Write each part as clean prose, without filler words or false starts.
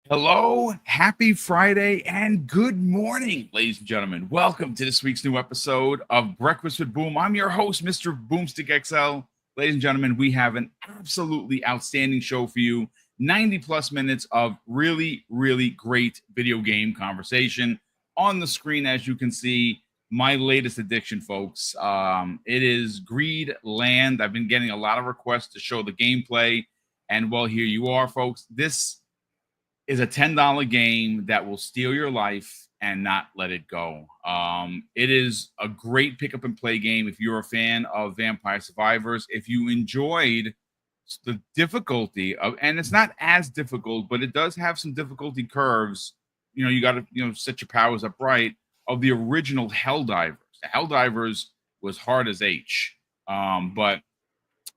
Hello, happy Friday, and good morning, ladies and gentlemen. Welcome to this week's new episode of Breakfast with Boom. I'm your host, Mr. BoomStick XL. Ladies and gentlemen, we have an absolutely outstanding show for you. 90 plus minutes of really, really great video game conversation on the screen, as you can see. My latest addiction, folks. It is Greed Land. I've been getting a lot of requests to show the gameplay, and well, here you are, folks. This is a $10 game that will steal your life and not let it go. It is a great pick up and play game if you're a fan of Vampire Survivors. If you enjoyed the difficulty of, and it's not as difficult, but it does have some difficulty curves. You know, you got to set your powers up right. Of the original Helldivers, the Helldivers was hard as H, but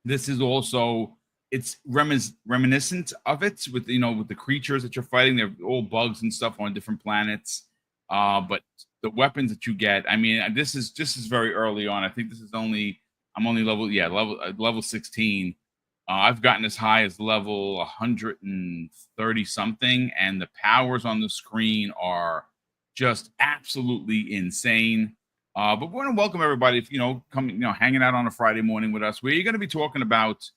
this is also it's reminiscent of it with with the creatures that you're fighting. They're all bugs and stuff on different planets. But the weapons that you get, I mean, this is very early on. I think this is I'm only level 16. I've gotten as high as level 130 something, and the powers on the screen are just absolutely insane. But we want to welcome everybody, if coming, hanging out on a Friday morning with us. We're going to be talking about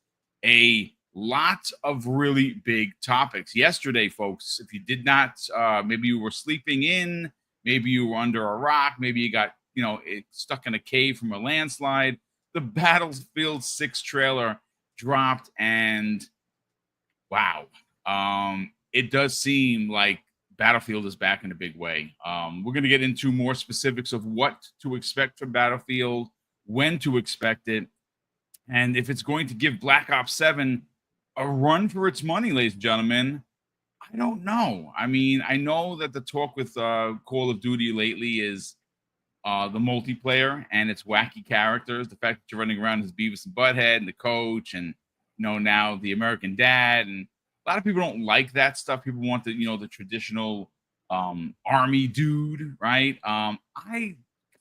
a lot of really big topics. Yesterday, folks, if you did not, maybe you were sleeping in, maybe you were under a rock, maybe you got, stuck in a cave from a landslide, the Battlefield 6 trailer dropped, and wow, it does seem like Battlefield is back in a big way. We're going to get into more specifics of what to expect from Battlefield, when to expect it, and if it's going to give Black Ops 7 a run for its money, ladies and gentlemen. I don't know. I mean, I know that the talk with Call of Duty lately is the multiplayer and its wacky characters. The fact that you're running around as Beavis and Butthead and the coach and, now the American Dad. And a lot of people don't like that stuff. People want the traditional army dude, right? I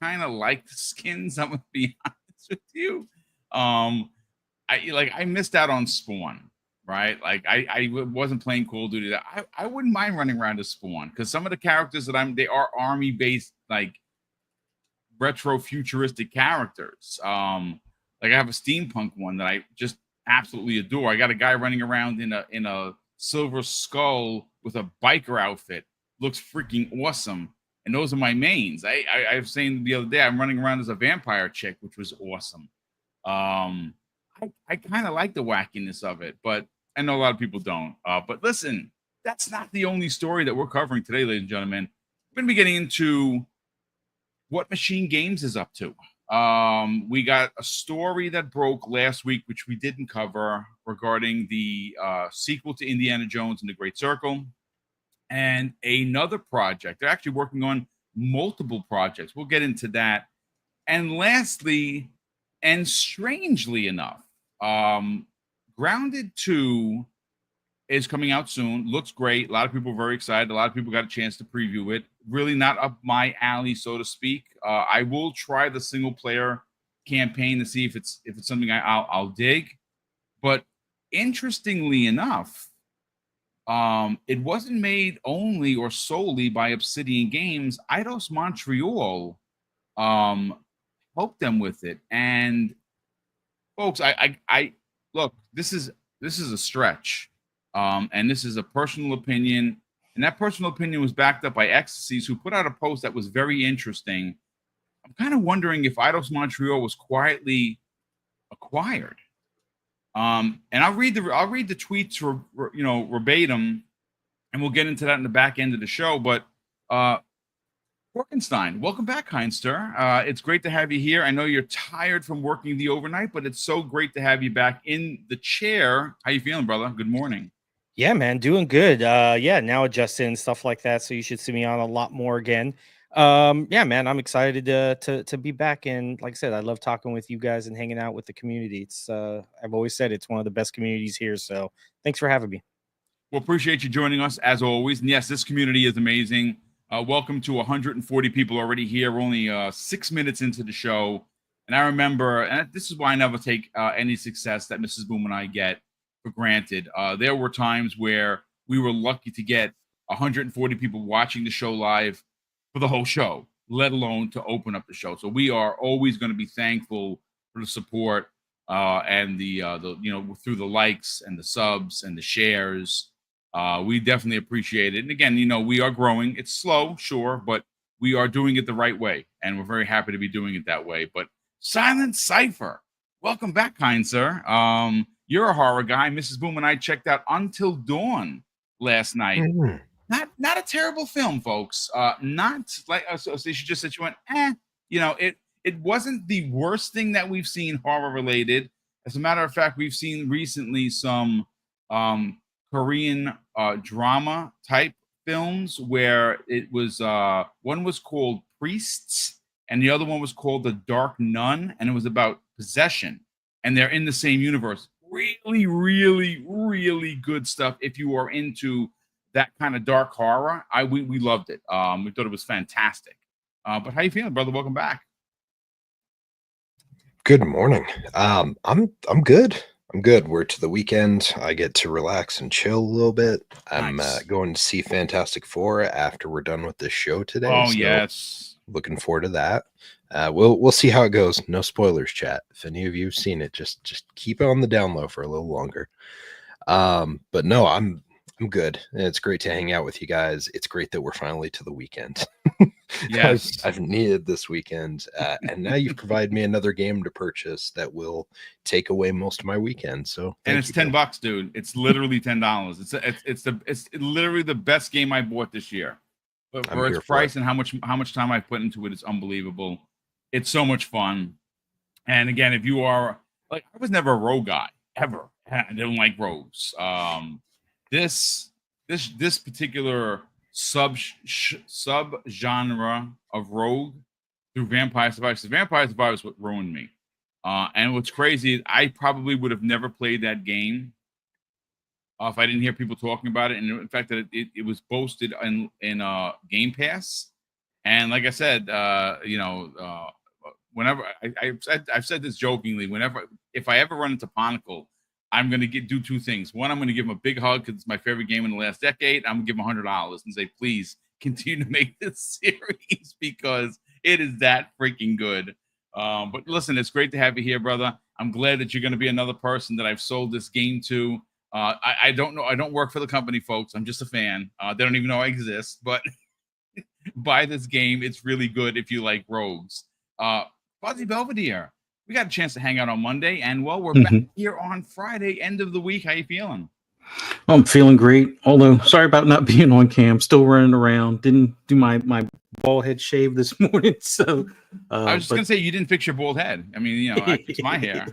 kind of like the skins, I'm going to be honest with you. I missed out on Spawn, right? Like I wasn't playing Call of Duty. I wouldn't mind running around as Spawn because some of the characters that they are army based, like retro futuristic characters. Like I have a steampunk one that I just absolutely adore. I got a guy running around in a silver skull with a biker outfit. Looks freaking awesome. And those are my mains. I was saying the other day I'm running around as a vampire chick, which was awesome. I kind of like the wackiness of it, but I know a lot of people don't. But listen, that's not the only story that we're covering today, ladies and gentlemen. We're going to be getting into what Machine Games is up to. We got a story that broke last week, which we didn't cover, regarding the sequel to Indiana Jones and the Great Circle, and another project. They're actually working on multiple projects. We'll get into that. And lastly, and strangely enough, Grounded 2 is coming out soon. Looks great. A lot of people are very excited. A lot of people got a chance to preview it. Really not up my alley, so to speak. I will try the single player campaign to see if it's something I'll dig. But interestingly enough, it wasn't made only or solely by Obsidian Games. Eidos Montreal helped them with it. And folks, I look, this is a stretch. And this is a personal opinion. And that personal opinion was backed up by Ecstasies, who put out a post that was very interesting. I'm kind of wondering if Eidos Montreal was quietly acquired. And I'll read the tweets verbatim, and we'll get into that in the back end of the show. But Porkenstein, welcome back, Heinster. It's great to have you here. I know you're tired from working the overnight, but it's so great to have you back in the chair. How you feeling, brother? Good morning. Yeah, man, doing good. Now adjusting stuff like that. So you should see me on a lot more again. Yeah, man, I'm excited to be back. And like I said, I love talking with you guys and hanging out with the community. It's I've always said it's one of the best communities here. So thanks for having me. Well, appreciate you joining us as always. And yes, this community is amazing. Welcome to 140 people already here. We're only 6 minutes into the show. And I remember, and this is why I never take any success that Mrs. Boom and I get for granted. There were times where we were lucky to get 140 people watching the show live for the whole show, let alone to open up the show. So we are always going to be thankful for the support and the through the likes and the subs and the shares. We definitely appreciate it. And again, we are growing. It's slow, sure, but we are doing it the right way, and we're very happy to be doing it that way. But Silent Cypher, welcome back, kind sir. You're a horror guy. Mrs. Boom and I checked out Until Dawn last night. Not a terrible film, folks. Not like so she just said she went, it wasn't the worst thing that we've seen horror related. As a matter of fact, we've seen recently some Korean drama type films where it was one was called Priests and the other one was called The Dark Nun, and it was about possession, and they're in the same universe. Really, really, really good stuff if you are into that kind of dark horror. We loved it. We thought it was fantastic. But how you feeling, brother? Welcome back. Good morning. I'm good. I'm good. We're to the weekend. I get to relax and chill a little bit. I'm Nice. going to see Fantastic Four after we're done with this show today. Oh, so yes. Looking forward to that. We'll see how it goes. No spoilers, chat. If any of you have seen it, just keep it on the down low for a little longer. But no, I'm good. It's great to hang out with you guys. It's great that we're finally to the weekend. Yes. I've needed this weekend, and now you've provided me another game to purchase that will take away most of my weekend. So and it's $10, dude. It's literally $10. It's literally the best game I bought this year. But for its price and how much time I put into it, it's unbelievable. It's so much fun. And again, if you are like, I was never a rogue guy ever. I didn't like rogues. This particular sub genre of rogue through Vampire Survivors. Vampire Survivors is what ruined me. And what's crazy is I probably would have never played that game if I didn't hear people talking about it. And in fact, that it was boasted in Game Pass. And like I said, whenever I've said this jokingly, if I ever run into Ponicle, I'm going to do two things. One, I'm going to give him a big hug because it's my favorite game in the last decade. I'm going to give him $100 and say, please continue to make this series because it is that freaking good. But listen, it's great to have you here, brother. I'm glad that you're going to be another person that I've sold this game to. I don't know. I don't work for the company, folks. I'm just a fan. They don't even know I exist, but buy this game. It's really good if you like rogues. Fuzzy Belvedere, we got a chance to hang out on Monday, and we're back here on Friday, end of the week. How you feeling? I'm feeling great. Although, sorry about not being on cam. Still running around. Didn't do my bald head shave this morning. So I was just gonna say you didn't fix your bald head. I mean, I fix my hair.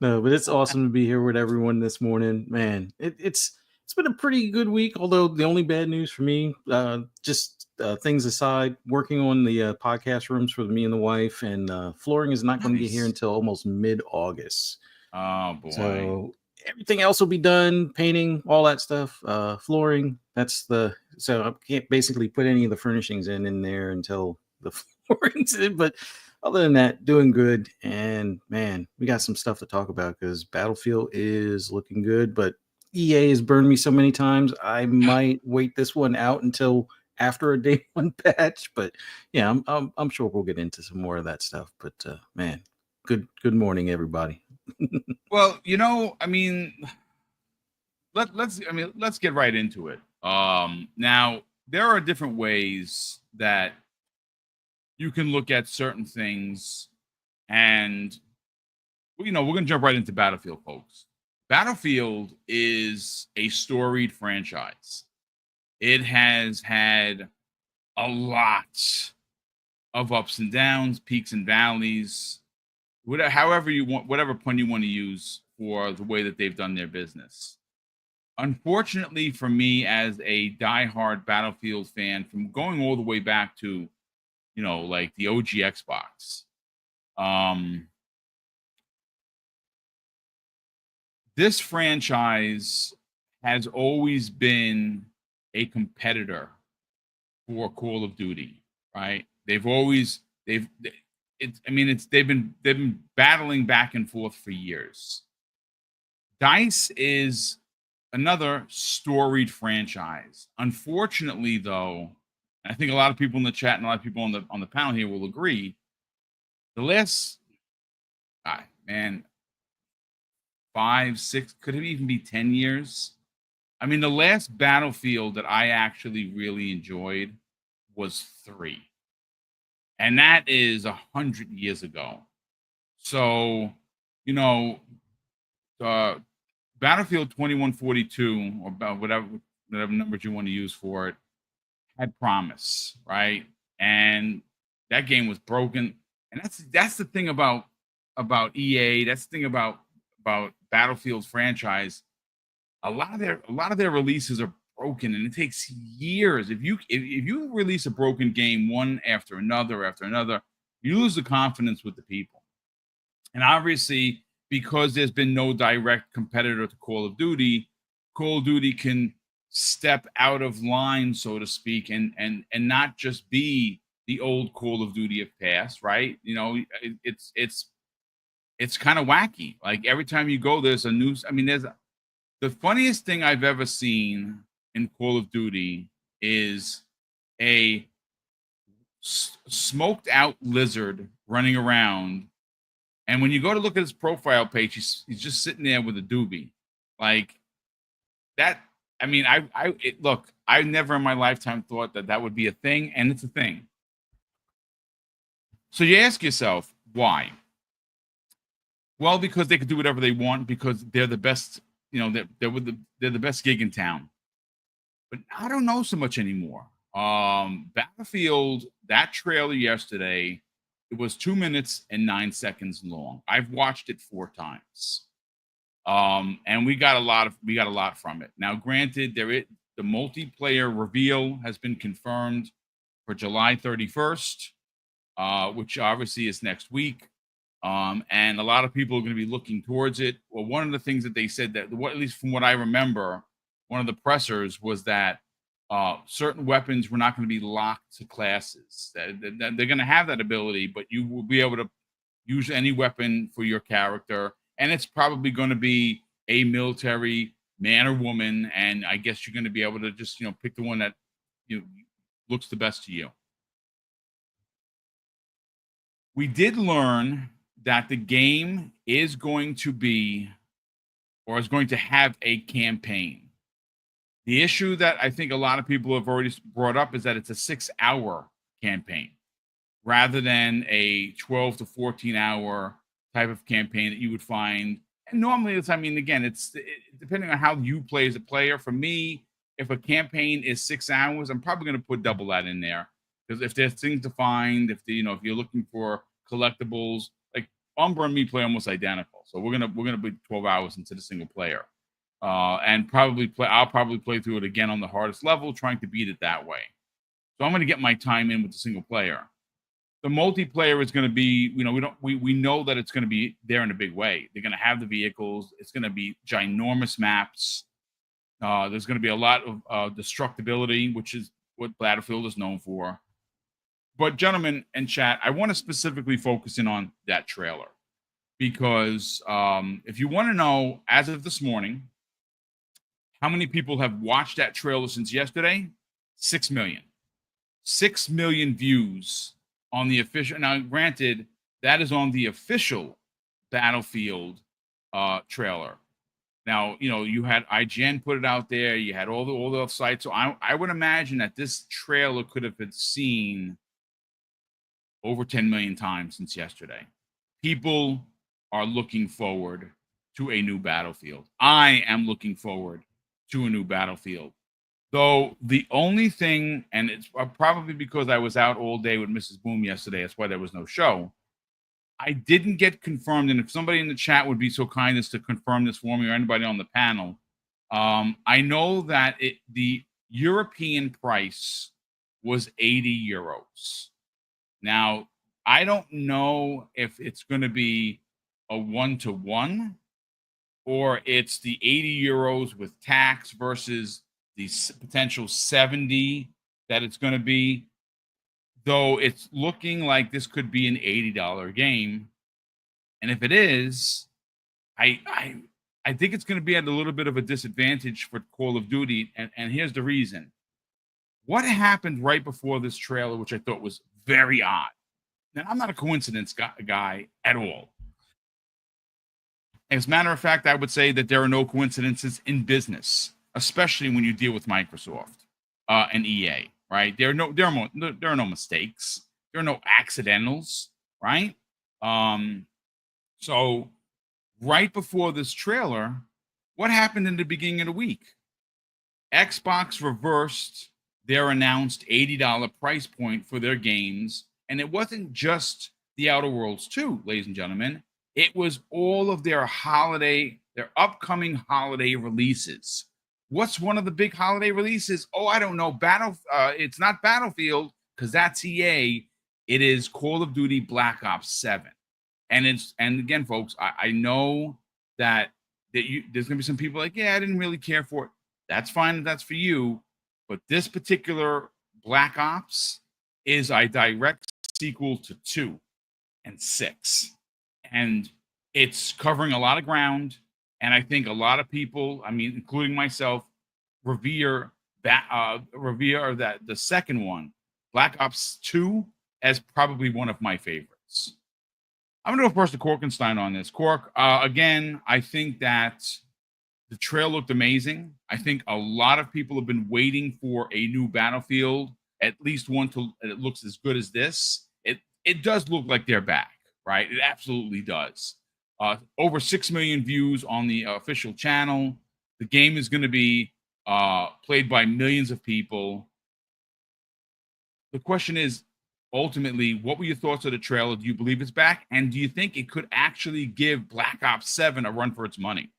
No, but it's awesome to be here with everyone this morning. Man, it's been a pretty good week. Although the only bad news for me, things aside, working on the podcast rooms for me and the wife, and flooring is not going to get here until almost mid-August. Oh boy! So everything else will be done, painting, all that stuff. Flooring. So I can't basically put any of the furnishings in there until the flooring's in. But other than that, doing good. And man, we got some stuff to talk about because Battlefield is looking good, but EA has burned me so many times. I might wait this one out until after a day one patch, but yeah, I'm sure we'll get into some more of that stuff. But man, good morning, everybody. Well, I mean, let's get right into it. Now there are different ways that you can look at certain things, and we're gonna jump right into Battlefield, folks. Battlefield is a storied franchise. It has had a lot of ups and downs, peaks and valleys, however you want, whatever pun you want to use for the way that they've done their business. Unfortunately for me, as a diehard Battlefield fan, from going all the way back to, like the OG Xbox, this franchise has always been a competitor for Call of Duty, right? They've been battling back and forth for years. DICE is another storied franchise. Unfortunately, though, I think a lot of people in the chat and a lot of people on the panel here will agree. The last, man, 5, 6, could it even be 10 years? I mean, the last Battlefield that I actually really enjoyed was 3. And that is 100 years ago. So, you know, Battlefield 2142, or about whatever numbers you want to use for it, had promise, right? And that game was broken. And that's the thing about EA. That's the thing about Battlefield's franchise. A lot of their releases are broken, and it takes years. If you release a broken game one after another, you lose the confidence with the people. And obviously, because there's been no direct competitor to Call of Duty can step out of line, so to speak, and not just be the old Call of Duty of past, right? You know, it's kind of wacky. Like every time you go, there's a new. I mean, the funniest thing I've ever seen in Call of Duty is a smoked out lizard running around. And when you go to look at his profile page, he's just sitting there with a doobie. Like that. I mean, look, I never in my lifetime thought that would be a thing, and it's a thing. So you ask yourself, why? Well, because they could do whatever they want, because they're the best, you know, they're the best gig in town. But I don't know so much anymore. Battlefield, that trailer yesterday, it was 2 minutes and 9 seconds long. I've watched it 4 times. And we got a lot from it. Now, granted, the multiplayer reveal has been confirmed for July 31st, which obviously is next week. And a lot of people are going to be looking towards it. Well, one of the things that they said that, at least from what I remember, one of the pressers was that certain weapons were not going to be locked to classes. That they're going to have that ability, but you will be able to use any weapon for your character. And it's probably going to be a military man or woman. And I guess you're going to be able to just, you know, pick the one that looks the best to you. We did learn that the game is going to have a campaign. The issue that I think a lot of people have already brought up is that it's a 6-hour campaign rather than a 12 to 14-hour type of campaign that you would find. And normally, it's depending on how you play as a player. For me, if a campaign is 6 hours, I'm probably going to put double that in there, because if there's things to find, if you're looking for collectibles, like Umbra and me play almost identical, so we're gonna be 12 hours into the single player, and I'll probably play through it again on the hardest level, trying to beat it that way. So I'm gonna get my time in with the single player. The multiplayer is going to be, we know that it's going to be there in a big way. They're going to have the vehicles. It's going to be ginormous maps. There's going to be a lot of destructibility, which is what Battlefield is known for. But gentlemen and chat, I want to specifically focus in on that trailer, because if you want to know, as of this morning, how many people have watched that trailer since yesterday? 6 million. 6 million views on the official. Now, granted, that is on the official Battlefield trailer. Now, you had IGN put it out there. You had all the sites. So I would imagine that this trailer could have been seen over 10 million times since yesterday. People are looking forward to a new Battlefield. I am looking forward to a new Battlefield. Though the only thing, and it's probably because I was out all day with Mrs. Boom yesterday, that's why there was no show. I didn't get confirmed, and if somebody in the chat would be so kind as to confirm this for me, or anybody on the panel, I know that the European price was 80 euros. Now, I don't know if it's going to be a 1-to-1, or it's the 80 euros with tax versus the potential 70 that it's going to be, though it's looking like this could be an $80 game. And if it is, I I think it's going to be at a little bit of a disadvantage for Call of Duty, and here's the reason. What happened right before this trailer, which I thought was very odd. Now, I'm not a coincidence guy at all. As a matter of fact, I would say that there are no coincidences in business, especially when you deal with Microsoft and EA, right? There are no mistakes. There are no accidentals, right? So right before this trailer, what happened in the beginning of the week? Xbox reversed their announced $80 price point for their games, and it wasn't just The Outer Worlds 2, ladies and gentlemen. It was all of their upcoming holiday releases. What's one of the big holiday releases? Oh, I don't know. It's not Battlefield, because that's EA. It is Call of Duty Black Ops 7. And again, folks, I know that there's gonna be some people like, yeah, I didn't really care for it. That's fine, that's for you. But this particular Black Ops is a direct sequel to 2 and 6. And it's covering a lot of ground. And I think a lot of people, I mean, including myself, revere the second one, Black Ops 2, as probably one of my favorites. I'm going to go first to Corkenstein on this. Cork, again, I think that the trail looked amazing. I think a lot of people have been waiting for a new Battlefield, at least one that looks as good as this. It does look like they're back, right? It absolutely does. Over 6 million views on the official channel. The game is going to be played by millions of people. The question is, ultimately, what were your thoughts of the trailer? Do you believe it's back? And do you think it could actually give Black Ops 7 a run for its money?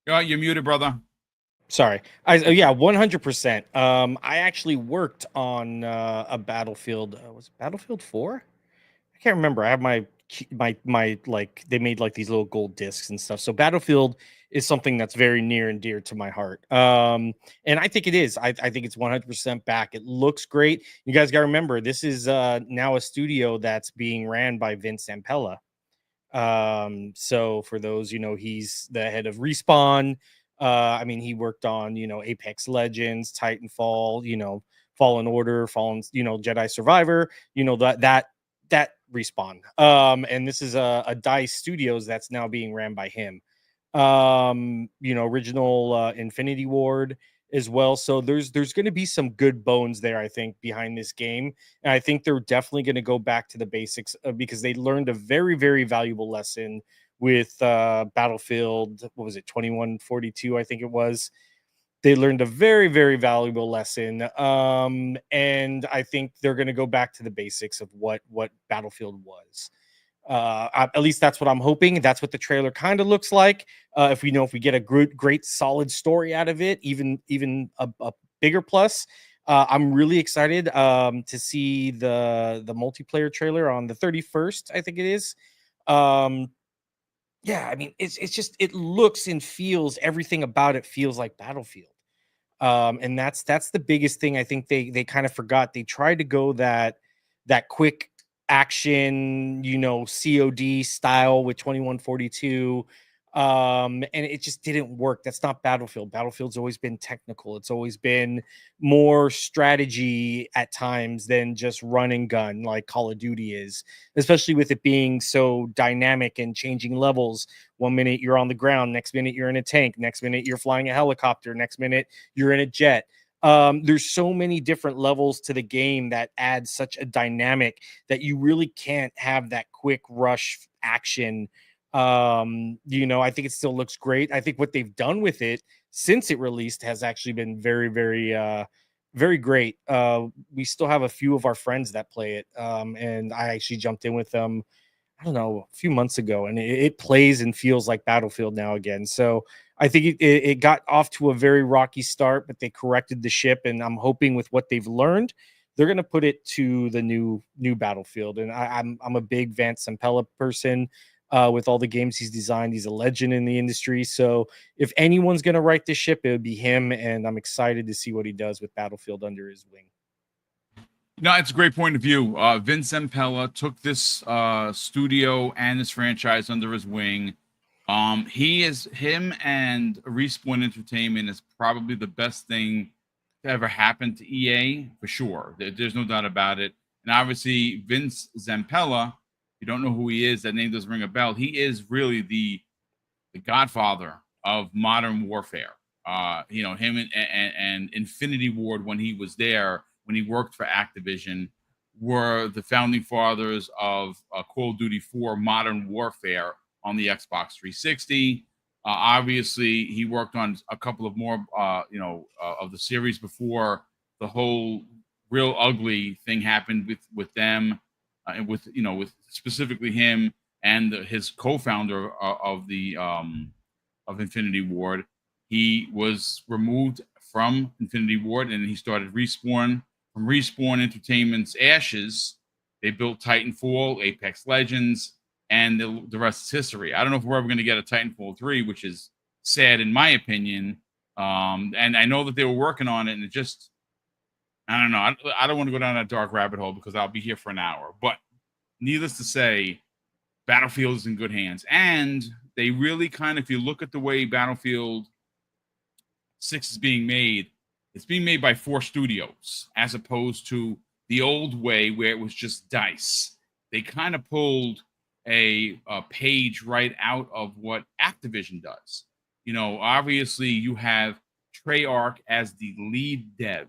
You're muted, brother. Sorry. Yeah, 100%. I actually worked on a Battlefield. Was it Battlefield 4? I can't remember. I have my like, they made like these little gold discs and stuff. So Battlefield is something that's very near and dear to my heart. And I think it is. I think it's 100% back. It looks great. You guys got to remember, this is now a studio that's being ran by Vince Zampella. So for those, he's the head of Respawn. I mean, he worked on, Apex Legends, Titanfall, Fallen Order, Jedi Survivor, that Respawn. And this is a DICE Studios that's now being ran by him. Original Infinity Ward as well. So there's going to be some good bones there, I think, behind this game. And I think they're definitely going to go back to the basics because they learned a very, very valuable lesson with Battlefield. What was it? 2142, I think it was. They learned a very, very valuable lesson. And I think they're going to go back to the basics of what Battlefield was. At least that's what I'm hoping. That's what the trailer kind of looks like. If we get a great solid story out of it, even a bigger plus. I'm really excited to see the multiplayer trailer on the 31st, I think it is. Yeah, I mean, it's just, it looks and feels, everything about it feels like Battlefield. And that's the biggest thing. I think they kind of forgot. They tried to go that quick action, COD style with 2142. And it just didn't work. That's not Battlefield. Battlefield's always been technical. It's always been more strategy at times than just run and gun like Call of Duty is, especially with it being so dynamic and changing levels. 1 minute you're on the ground, next minute you're in a tank, next minute you're flying a helicopter, next minute you're in a jet. There's so many different levels to the game that add such a dynamic that you really can't have that quick rush action. I think it still looks great. I think what they've done with it since it released has actually been very, very, very great. We still have a few of our friends that play it. And I actually jumped in with them, I don't know, a few months ago, and it plays and feels like Battlefield now again. So I think it got off to a very rocky start, but they corrected the ship, and I'm hoping with what they've learned, they're going to put it to the new Battlefield. And I'm a big Vance Zampella person. With all the games he's designed, he's a legend in the industry. So if anyone's going to right the ship, it would be him. And I'm excited to see what he does with Battlefield under his wing. No, it's a great point of view. Vince Zampella took this studio and this franchise under his wing. Him and Respawn Entertainment is probably the best thing to ever happen to EA for sure. There's no doubt about it. And obviously, Vince Zampella, if you don't know who he is, that name doesn't ring a bell. He is really the godfather of modern warfare. Him and Infinity Ward, when he was there, when he worked for Activision, were the founding fathers of Call of Duty 4 Modern Warfare on the Xbox 360. Obviously, he worked on a couple of more, of the series before the whole real ugly thing happened with them, and with specifically him and his co-founder of Infinity Ward. He was removed from Infinity Ward and he started Respawn. From Respawn Entertainment's ashes, they built Titanfall, Apex Legends, and the rest is history. I don't know if we're ever going to get a Titanfall 3, which is sad in my opinion. And I know that they were working on it, and it just, I don't know. I don't want to go down that dark rabbit hole because I'll be here for an hour. But needless to say, Battlefield is in good hands. And they really kind of, if you look at the way Battlefield 6 is being made, it's being made by 4 studios as opposed to the old way where it was just DICE. They kind of pulled a page right out of what Activision does. Obviously you have Treyarch as the lead dev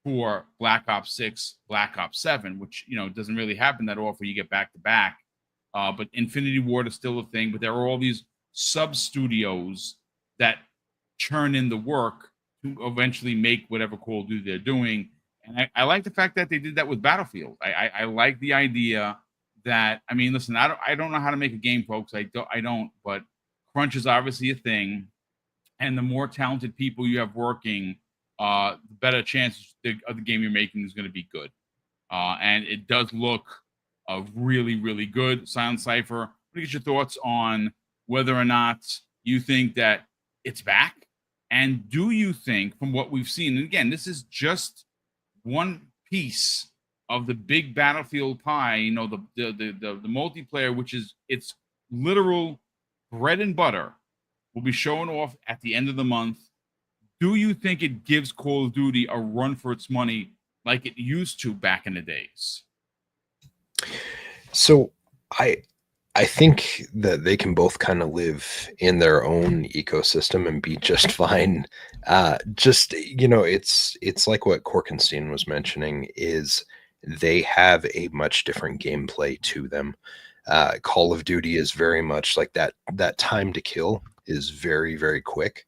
for Black Ops 6, Black Ops 7, which, doesn't really happen that often. You get back to back. But Infinity Ward is still a thing, but there are all these sub studios that churn in the work to eventually make whatever Call of Duty they're doing. And I like the fact that they did that with Battlefield. I like the idea that, listen, I don't know how to make a game, folks. I don't, but crunch is obviously a thing. And the more talented people you have working, the better chance of the game you're making is going to be good. And it does look really, really good. Silent Cypher, what do you get your thoughts on whether or not you think that it's back? And do you think, from what we've seen, and again, this is just one piece of the big Battlefield pie, the multiplayer, which is its literal bread and butter, will be shown off at the end of the month. Do you think it gives Call of Duty a run for its money like it used to back in the days? So I think that they can both kind of live in their own ecosystem and be just fine. It's like what Korkenstein was mentioning, is they have a much different gameplay to them. Call of Duty is very much like that time to kill is very, very quick.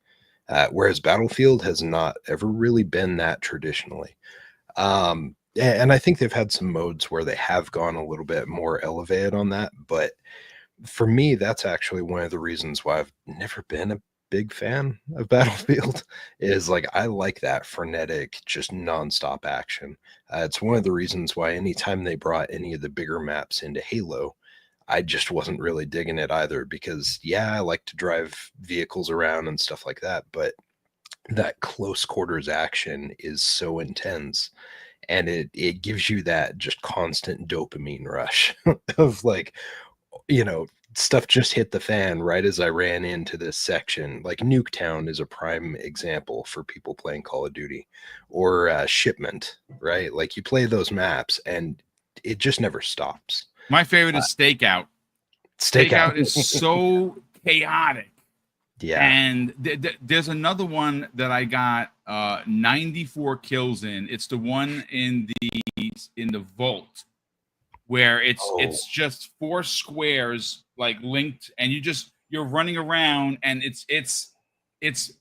Whereas Battlefield has not ever really been that traditionally. And I think they've had some modes where they have gone a little bit more elevated on that. But for me, that's actually one of the reasons why I've never been a big fan of Battlefield, is like, I like that frenetic, just nonstop action. It's one of the reasons why anytime they brought any of the bigger maps into Halo, I just wasn't really digging it either, because I like to drive vehicles around and stuff like that. But that close quarters action is so intense. And it gives you that just constant dopamine rush of like, stuff just hit the fan right as I ran into this section. Like Nuketown is a prime example for people playing Call of Duty, or Shipment, right? Like you play those maps and it just never stops. My favorite is Stakeout. Stakeout is so chaotic. Yeah. And there's another one that I got 94 kills in. It's the one in the vault where it's just 4 squares like linked, and you're running around, and it's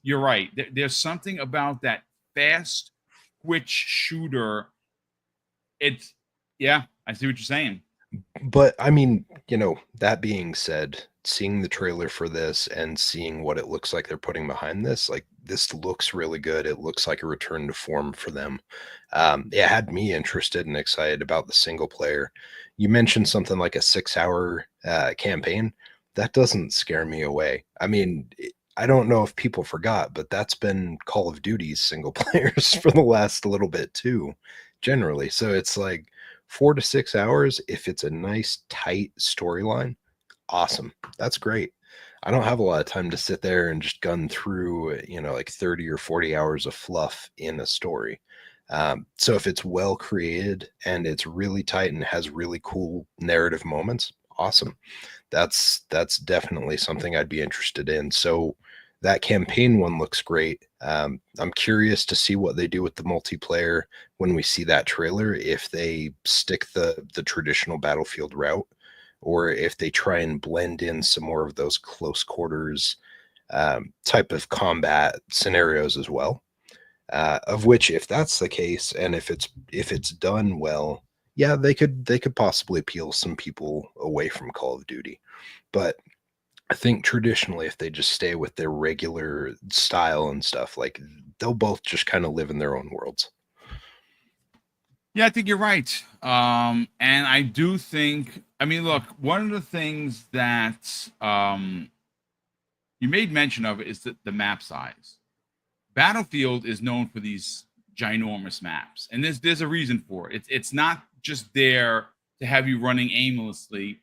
you're right. There's something about that fast twitch shooter. I see what you're saying. But that being said, seeing the trailer for this and seeing what it looks like they're putting behind this, like, this looks really good. It looks like a return to form for them. It had me interested and excited about the single player. You mentioned something like a 6-hour campaign. That doesn't scare me away. I don't know if people forgot, but that's been Call of Duty's single players for the last little bit too. generally. So it's like 4 to 6 hours. If it's a nice tight storyline, awesome. That's great. I don't have a lot of time to sit there and just gun through, like 30 or 40 hours of fluff in a story. So if it's well created and it's really tight and has really cool narrative moments, awesome. That's definitely something I'd be interested in. So that campaign one looks great. I'm curious to see what they do with the multiplayer when we see that trailer, if they stick the traditional Battlefield route, or if they try and blend in some more of those close quarters type of combat scenarios as well. Of which, if that's the case, and if it's done well, yeah, they could possibly peel some people away from Call of Duty. But I think traditionally, if they just stay with their regular style and stuff, like, they'll both just kind of live in their own worlds. Yeah, I think you're right. And I do think, I mean, look, one of the things that you made mention of is that the map size. Battlefield is known for these ginormous maps, and there's a reason for it. It's not just there to have you running aimlessly.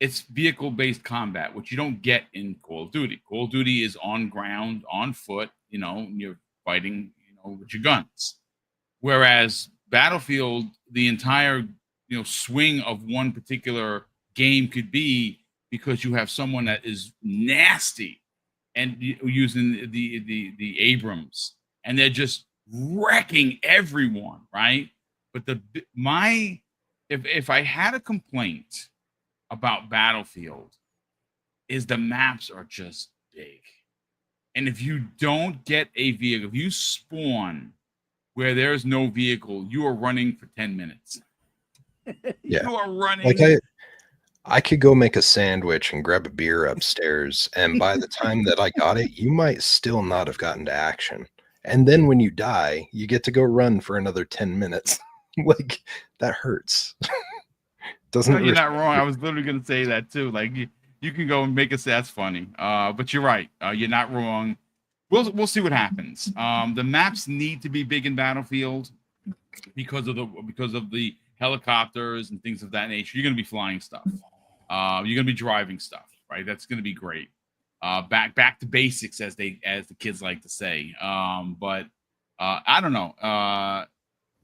It's vehicle-based combat, which you don't get in Call of Duty. Call of Duty is on ground, on foot, you're fighting, with your guns. Whereas Battlefield, the entire, swing of one particular game could be because you have someone that is nasty and using the Abrams, and they're just wrecking everyone, right? But if I had a complaint about Battlefield, is the maps are just big. And if you don't get a vehicle, if you spawn where there's no vehicle, you are running for 10 minutes. Yeah. You are running. Like I could go make a sandwich and grab a beer upstairs, and by the time that I got it, you might still not have gotten to action. And then when you die, you get to go run for another 10 minutes. Like, that hurts. Doesn't No, you're not wrong. I was literally going to say that too. Like, you can go and make us that's funny. But you're right. You're not wrong. We'll see what happens. The maps need to be big in Battlefield because of the helicopters and things of that nature. You're going to be flying stuff. You're going to be driving stuff, right? That's going to be great. Back to basics, as the kids like to say. But I don't know.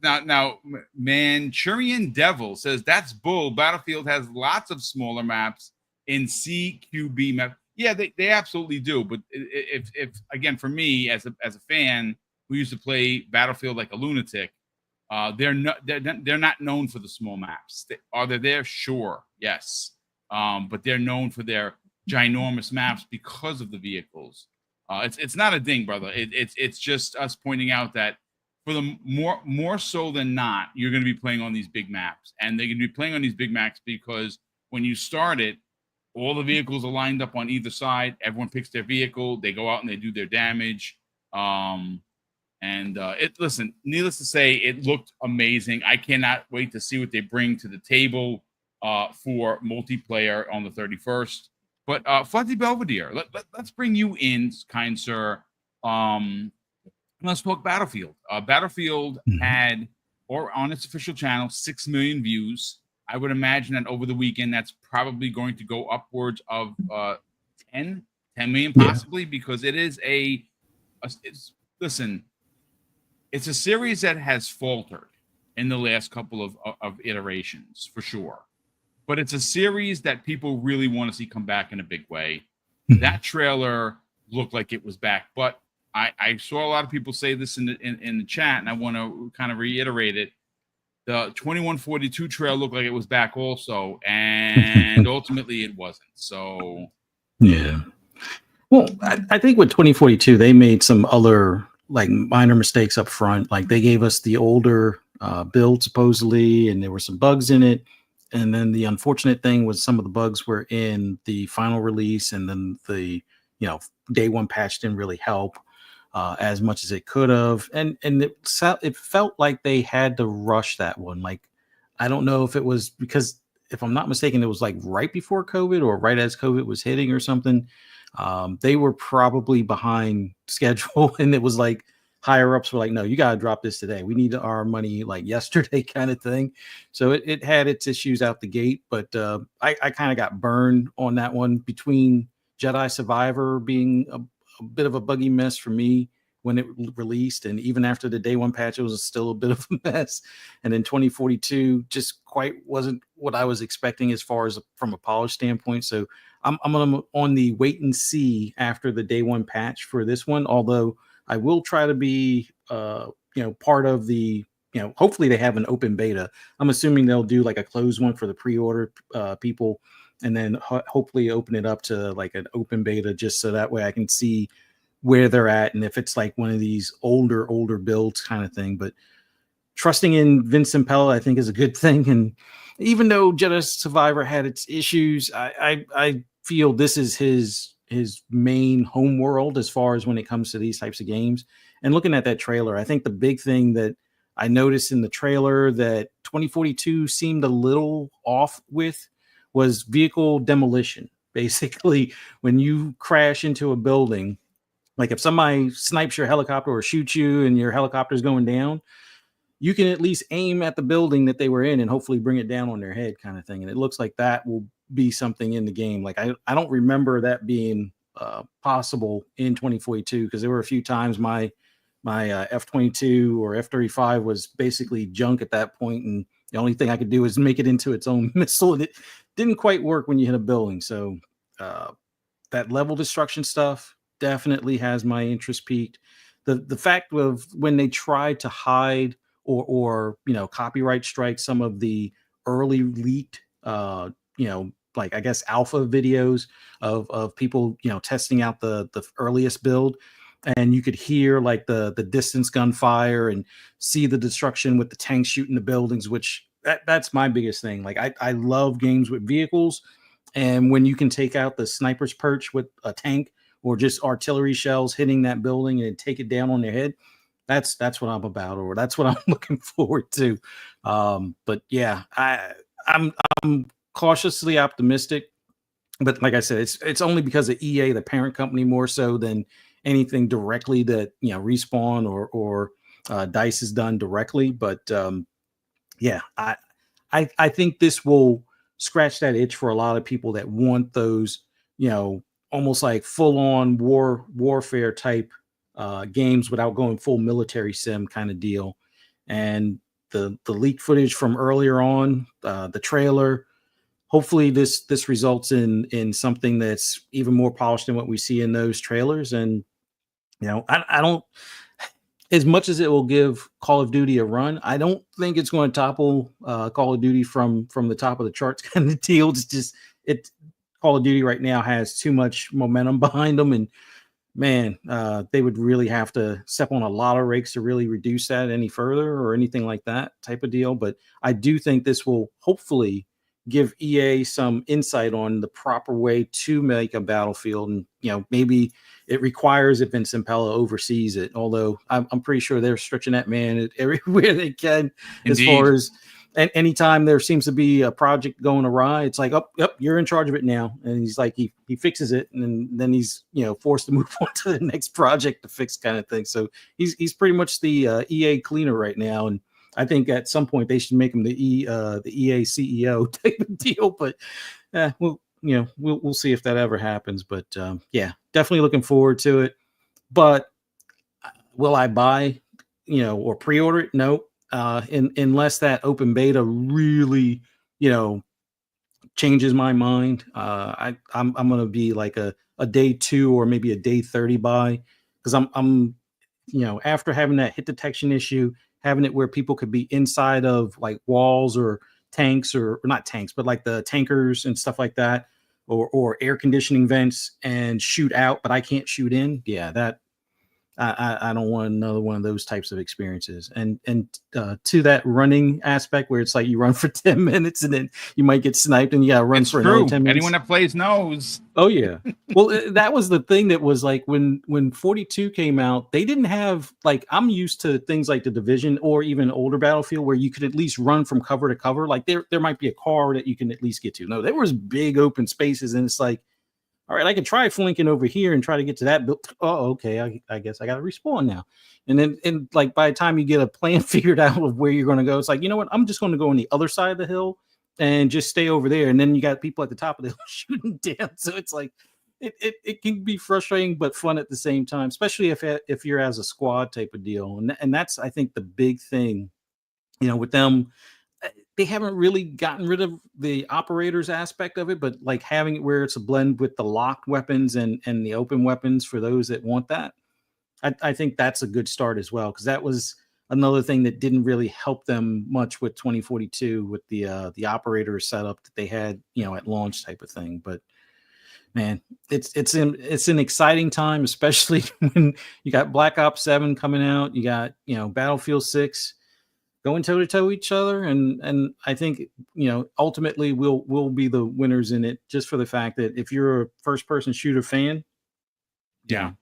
Now, Manchurian Devil says that's bull. Battlefield has lots of smaller maps in CQB map. Yeah, they absolutely do. But if again, for me as a fan who used to play Battlefield like a lunatic, they're not known for the small maps. Are they there? Sure, yes. But they're known for their ginormous maps because of the vehicles. It's not a ding, brother. It's just us pointing out that for the more so than not, you're going to be playing on these big maps, and they're going to be playing on these big maps because when you start it, all the vehicles are lined up on either side. Everyone picks their vehicle. They go out and they do their damage. Listen, needless to say, it looked amazing. I cannot wait to see what they bring to the table for multiplayer on the 31st. But Fuzzy Belvedere, let's bring you in, kind sir. Let's talk Battlefield. Battlefield had, or on its official channel, 6 million views. I would imagine that over the weekend, that's probably going to go upwards of 10 million possibly, because it is it's a series that has faltered in the last couple of iterations, for sure. But it's a series that people really want to see come back in a big way. That trailer looked like it was back, but I saw a lot of people say this in the chat, and I want to kind of reiterate it. The 2142 trailer looked like it was back also, and ultimately it wasn't. So, yeah. Well, I think with 2042, they made some other like minor mistakes up front. Like they gave us the older build supposedly, and there were some bugs in it. And then the unfortunate thing was some of the bugs were in the final release, and then the day one patch didn't really help as much as it could have, and it felt like they had to rush that one. Like, I don't know if it was because, if I'm not mistaken, it was like right before COVID or right as COVID was hitting or something. They were probably behind schedule, and it was like higher ups were like, no, you got to drop this today. We need our money like yesterday kind of thing. So it had its issues out the gate, but I kind of got burned on that one between Jedi Survivor being a bit of a buggy mess for me when it released. And even after the day one patch, it was still a bit of a mess. And then 2042 just quite wasn't what I was expecting as far as from a polish standpoint. So I'm on the wait and see after the day one patch for this one. Although I will try to be, part of the, hopefully they have an open beta. I'm assuming they'll do like a closed one for the pre-order people, and then hopefully open it up to like an open beta, just so that way I can see where they're at and if it's like one of these older builds kind of thing. But trusting in Vince Impella, I think, is a good thing. And even though Jedi Survivor had its issues, I feel this is his main home world as far as when it comes to these types of games. And looking at that trailer, I think the big thing that I noticed in the trailer that 2042 seemed a little off with was vehicle demolition. Basically, when you crash into a building, like if somebody snipes your helicopter or shoots you and your helicopter's going down, you can at least aim at the building that they were in and hopefully bring it down on their head kind of thing. And it looks like that will be something in the game. Like I don't remember that being possible in 2042, because there were a few times my F-22 or F-35 was basically junk at that point, and the only thing I could do is make it into its own missile, and it didn't quite work when you hit a building. So that level destruction stuff definitely has my interest peaked. The fact of when they tried to hide or copyright strike some of the early leaked like I guess alpha videos of people testing out the earliest build, and you could hear like the distance gunfire and see the destruction with the tanks shooting the buildings, which that's my biggest thing. Like I love games with vehicles, and when you can take out the sniper's perch with a tank or just artillery shells hitting that building and take it down on their head, that's what I'm about, or that's what I'm looking forward to. But yeah, I'm cautiously optimistic, but like I said, it's only because of EA, the parent company, more so than anything directly that Respawn or DICE has done directly. But yeah, I think this will scratch that itch for a lot of people that want those almost like full-on warfare type games without going full military sim kind of deal. And the leaked footage from earlier on, the trailer, hopefully this results in something that's even more polished than what we see in those trailers. And I don't, as much as it will give Call of Duty a run, I don't think it's going to topple Call of Duty from the top of the charts kind of deal. It's just Call of Duty right now has too much momentum behind them, and man, they would really have to step on a lot of rakes to really reduce that any further or anything like that type of deal. But I do think this will hopefully give EA some insight on the proper way to make a Battlefield. And, maybe it requires that Vince Impella oversees it. Although I'm pretty sure they're stretching that man everywhere they can. Indeed. As far as anytime there seems to be a project going awry, it's like, oh, yep, you're in charge of it now. And he's like, he fixes it. And then he's, forced to move on to the next project to fix kind of thing. So he's pretty much the EA cleaner right now. And I think at some point they should make him the EA CEO type of deal, but we'll see if that ever happens. But yeah, definitely looking forward to it. But will I buy, or pre-order it? No, unless that open beta really, changes my mind. I'm going to be like a day 2 or maybe a day 30 buy, because I'm after having that hit detection issue, having it where people could be inside of like walls or tanks or not tanks, but like the tankers and stuff like that, or air conditioning vents and shoot out, but I can't shoot in. Yeah, that I don't want another one of those types of experiences. And to that running aspect where it's like you run for 10 minutes and then you might get sniped and you got to run for another 10 minutes. Anyone that plays knows. Oh yeah. Well, that was the thing that was like when 42 came out, they didn't have, like, I'm used to things like the Division or even older Battlefield where you could at least run from cover to cover. Like there might be a car that you can at least get to. No, there was big open spaces, and it's like, all right, I can try flanking over here and try to get to that build. Oh, okay. I guess I got to respawn now. And then, and like by the time you get a plan figured out of where you're going to go, it's like, you know what? I'm just going to go on the other side of the hill and just stay over there. And then you got people at the top of the hill shooting down. So it's like, it can be frustrating but fun at the same time, especially if you're as a squad type of deal. And that's, I think, the big thing, with them. They haven't really gotten rid of the operators aspect of it, but like having it where it's a blend with the locked weapons and the open weapons for those that want that. I think that's a good start as well, because that was another thing that didn't really help them much with 2042 with the operator setup that they had, at launch type of thing. But man, it's an exciting time, especially when you got Black Ops 7 coming out, you got Battlefield 6 going toe to toe each other, and I think ultimately we'll be the winners in it, just for the fact that if you're a first person shooter fan,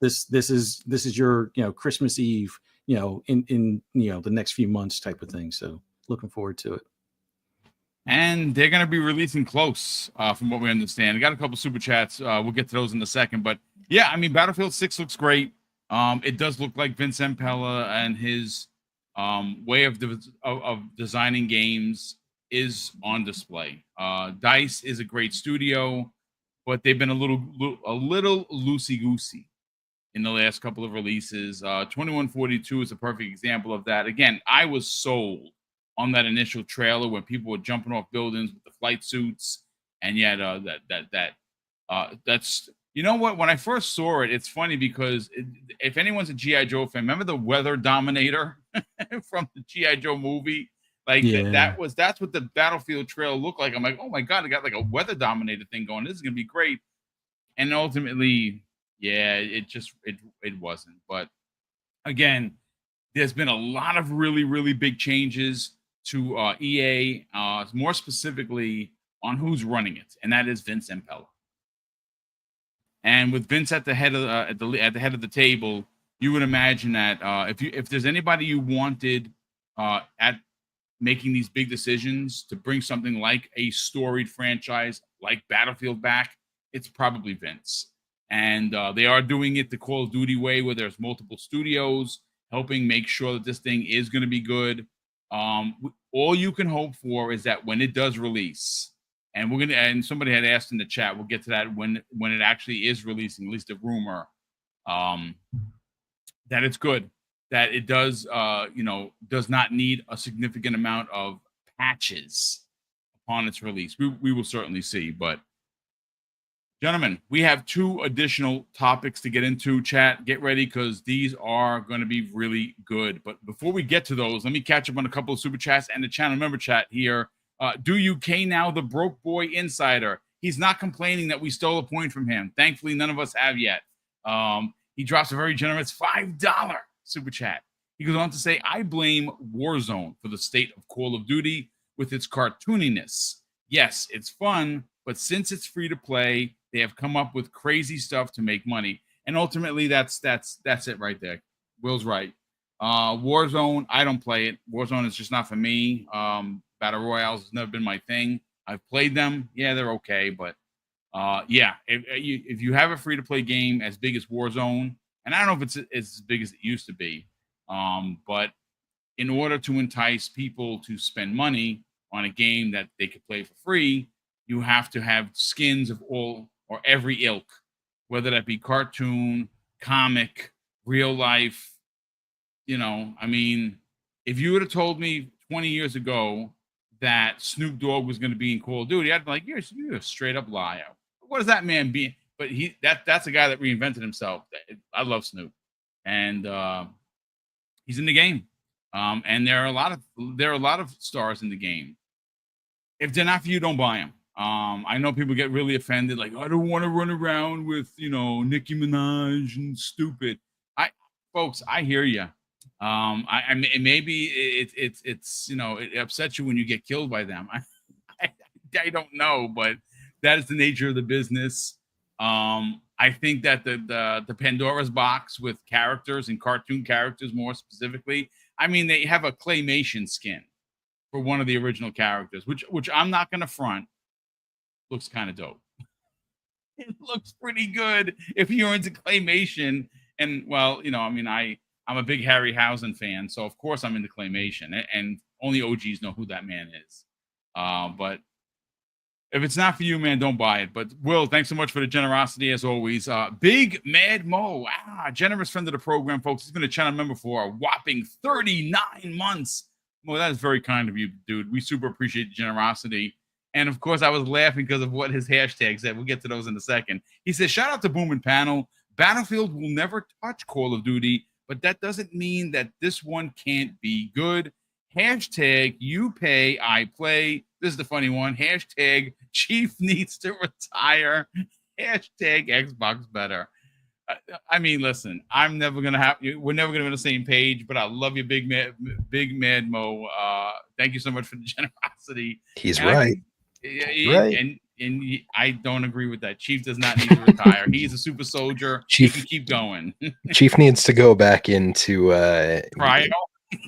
this is your Christmas Eve, in the next few months type of thing. So looking forward to it. And they're going to be releasing close, from what we understand. I got a couple super chats. We'll get to those in a second. But yeah, I mean, Battlefield 6 looks great. It does look like Vince Impella and his way of designing games is on display. DICE is a great studio, but they've been a little loosey-goosey in the last couple of releases. 2142 is a perfect example of that. Again, I was sold on that initial trailer when people were jumping off buildings with the flight suits, and yet that's what, when I first saw it, it's funny because if anyone's a G.I. Joe fan, remember the Weather Dominator from the G.I. Joe movie? Like that's what the Battlefield trailer looked like. I'm like, oh my god, I got like a Weather Dominator thing going. This is gonna be great. And ultimately, it wasn't. But again, there's been a lot of really, really big changes to EA, more specifically on who's running it, and that is Vince Impella. And with Vince at the head of at the head of the table, you would imagine that if there's anybody you wanted at making these big decisions to bring something like a storied franchise like Battlefield back, it's probably Vince. And they are doing it the Call of Duty way, where there's multiple studios helping make sure that this thing is going to be good. All you can hope for is that when it does release, and somebody had asked in the chat, we'll get to that when it actually is releasing, at least a rumor, that it's good, that it does does not need a significant amount of patches upon its release. We will certainly see. But gentlemen, we have 2 additional topics to get into. Chat, get ready, because these are going to be really good. But before we get to those, let me catch up on a couple of super chats and the channel member chat here. Do UK now, the broke boy insider. He's not complaining that we stole a point from him. Thankfully, none of us have yet. He drops a very generous $5 super chat. He goes on to say, I blame Warzone for the state of Call of Duty with its cartooniness. Yes, it's fun, but since it's free to play, they have come up with crazy stuff to make money. And ultimately, that's it right there. Will's right. Warzone, I don't play it. Warzone is just not for me. Battle Royales has never been my thing. I've played them. Yeah, they're okay. But if you have a free-to-play game as big as Warzone, and I don't know if it's as big as it used to be, but in order to entice people to spend money on a game that they could play for free, you have to have skins of all or every ilk, whether that be cartoon, comic, real life. I mean, if you would have told me 20 years ago that Snoop Dogg was going to be in Call of Duty, I'd be like, you're a straight up liar. What does that man be? But that's a guy that reinvented himself. I love Snoop, and he's in the game. And there are a lot of stars in the game. If they're not for you, don't buy them. I know people get really offended, like, I don't want to run around with Nicki Minaj and stupid. Folks, I hear you. Maybe it's it upsets you when you get killed by them. I don't know, but that is the nature of the business. I think that the Pandora's box with characters and cartoon characters, more specifically, I mean, they have a claymation skin for one of the original characters, which I'm not going to front. Looks kind of dope. It looks pretty good if you're into claymation. And well, I mean, I'm a big Harryhausen fan, so of course I'm into claymation, and only OGs know who that man is. But if it's not for you, man, don't buy it. But Will, thanks so much for the generosity as always. Big Mad Mo, generous friend of the program, folks. He's been a channel member for a whopping 39 months. Well, that is very kind of you, dude. We super appreciate the generosity. And of course, I was laughing because of what his hashtag said. We'll get to those in a second. He says, shout out to Boom and Panel. Battlefield will never touch Call of Duty, but that doesn't mean that this one can't be good. Hashtag you pay, I play. This is the funny one. Hashtag Chief needs to retire. Hashtag Xbox better. I mean, listen, I'm never gonna have you. We're never gonna be on the same page, but I love you, Big Mad Mo. Thank you so much for the generosity. He's and right. And I don't agree with that. Chief does not need to retire. He's a super soldier. Chief he can keep going. Chief needs to go back into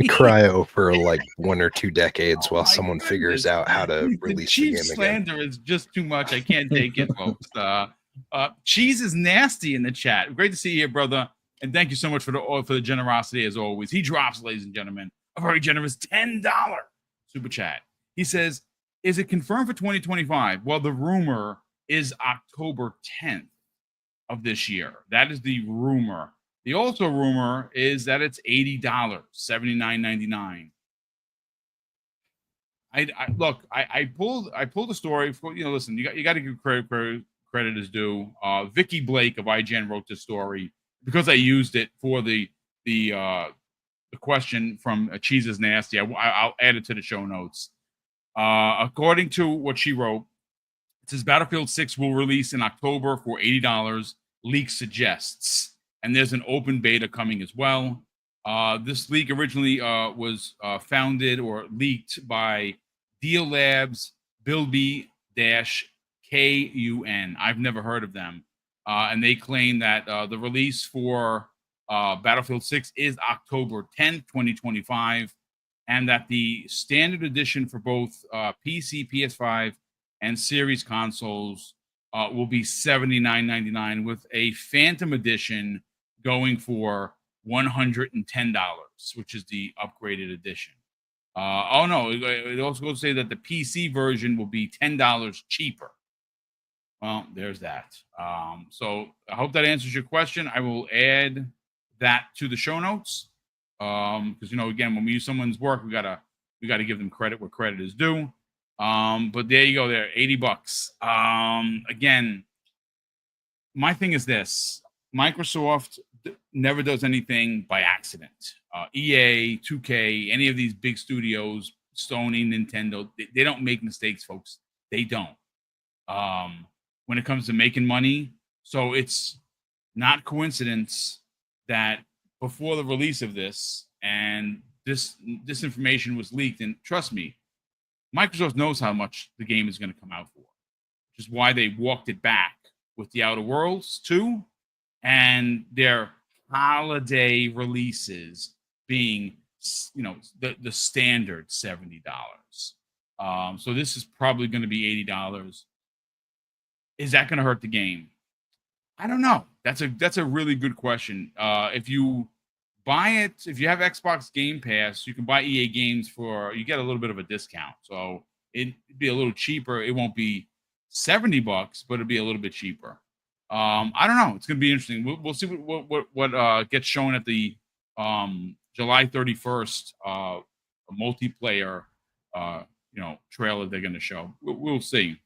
cryo for like 1 or 2 decades while someone figures out how to release the game again. Slander is just too much. I can't take it, folks. Cheese is nasty in the chat. Great to see you here, brother. And thank you so much for the generosity as always. He drops, ladies and gentlemen, a very generous $10 super chat. He says, is it confirmed for 2025? Well, the rumor is October 10th of this year. That is the rumor. The also rumor is that it's $80, $79.99. I pulled the story for, listen, you got to give credit is due. Vicky Blake of IGN wrote this story because I used it for the question from Cheese is Nasty. I'll add it to the show notes. According to what she wrote, it says Battlefield 6 will release in October for $80. Leak suggests. And there's an open beta coming as well. This leak originally was founded or leaked by Deal Labs, Bilby-KUN. I've never heard of them. And they claim that the release for Battlefield 6 is October 10th, 2025, and that the standard edition for both PC, PS5, and Series consoles will be $79.99, with a Phantom Edition going for $110, which is the upgraded edition. It also goes to say that the PC version will be $10 cheaper. Well, there's that. So I hope that answers your question. I will add that to the show notes. Because again, when we use someone's work, we gotta give them credit where credit is due. But there you go, there, $80. Again, my thing is this: Microsoft never does anything by accident. EA, 2K, any of these big studios, Sony, Nintendo, they don't make mistakes, folks. They don't. When it comes to making money, so it's not coincidence that before the release of this, and this information was leaked, and trust me, Microsoft knows how much the game is going to come out for, which is why they walked it back with the Outer Worlds 2 and their holiday releases being, the standard $70. So this is probably going to be $80. Is that going to hurt the game? I don't know. That's a really good question. If you buy it, if you have Xbox Game Pass, you can buy EA games you get a little bit of a discount. So it'd be a little cheaper. It won't be $70, but it'll be a little bit cheaper. I don't know. It's going to be interesting. We'll see what gets shown at the July 31st multiplayer trailer they're going to show. We'll see.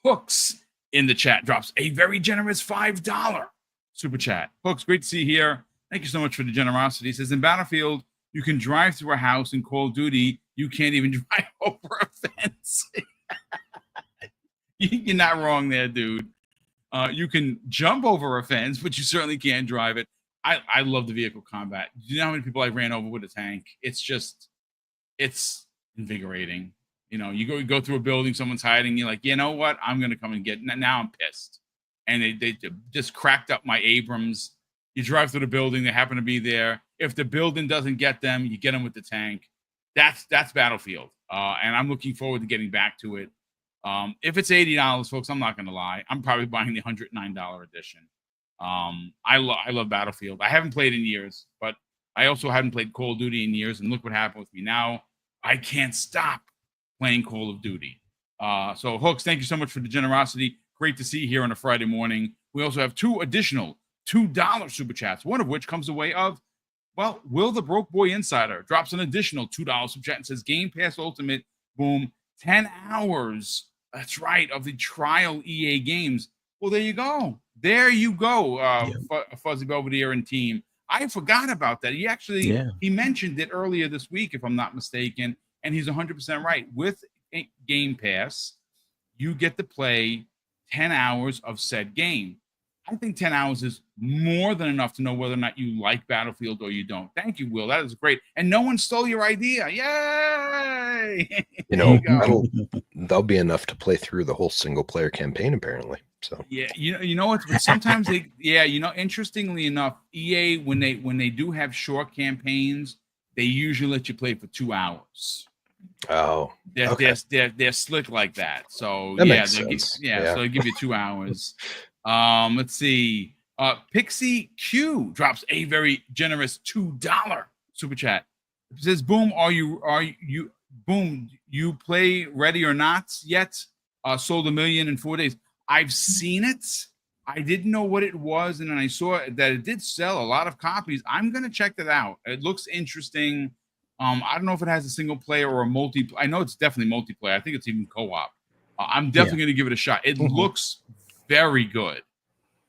Hooks in the chat drops a very generous $5 super chat. Hooks, great to see you here. Thank you so much for the generosity. He says, in Battlefield, you can drive through a house. In Call of Duty, you can't even drive over a fence. You're not wrong there, dude. You can jump over a fence, but you certainly can't drive it. I love the vehicle combat. Do you know how many people I ran over with a tank? It's invigorating. You go through a building, someone's hiding. You're like, you know what? I'm going to come and get. Now I'm pissed. And they just cracked up my Abrams. You drive through the building. They happen to be there. If the building doesn't get them, you get them with the tank. That's Battlefield. And I'm looking forward to getting back to it. If it's $80, folks, I'm not gonna lie. I'm probably buying the $109 edition. I love Battlefield. I haven't played in years, but I also haven't played Call of Duty in years, and look what happened with me now. I can't stop playing Call of Duty. So Hooks, thank you so much for the generosity. Great to see you here on a Friday morning. We also have 2 additional $2 super chats, one of which comes the way of, well, Will the Broke Boy Insider drops an additional $2 super chat and says Game Pass Ultimate, boom, 10 hours. That's right, of the trial EA games. Well, there you go. There you go, Fuzzy Belvedere and team. I forgot about that. He mentioned it earlier this week, if I'm not mistaken, and he's 100% right. With Game Pass, you get to play 10 hours of said game. I think 10 hours is more than enough to know whether or not you like Battlefield or you don't. Thank you, Will. That is great. And no one stole your idea. Yay! That'll be enough to play through the whole single player campaign, apparently. So yeah, you know what? Sometimes interestingly enough, EA when they do have short campaigns, they usually let you play for 2 hours. Oh, they're slick like that. So that makes sense. So they give you 2 hours. Let's see. Pixie Q drops a very generous $2 super chat. It says, "Boom, are you boom? You play Ready or Not yet? Sold 1 million in 4 days. I've seen it. I didn't know what it was, and then I saw that it did sell a lot of copies. I'm gonna check that out. It looks interesting. I don't know if it has a single player or a multi. I know it's definitely multiplayer. I think it's even co-op. I'm definitely gonna give it a shot. It looks very good,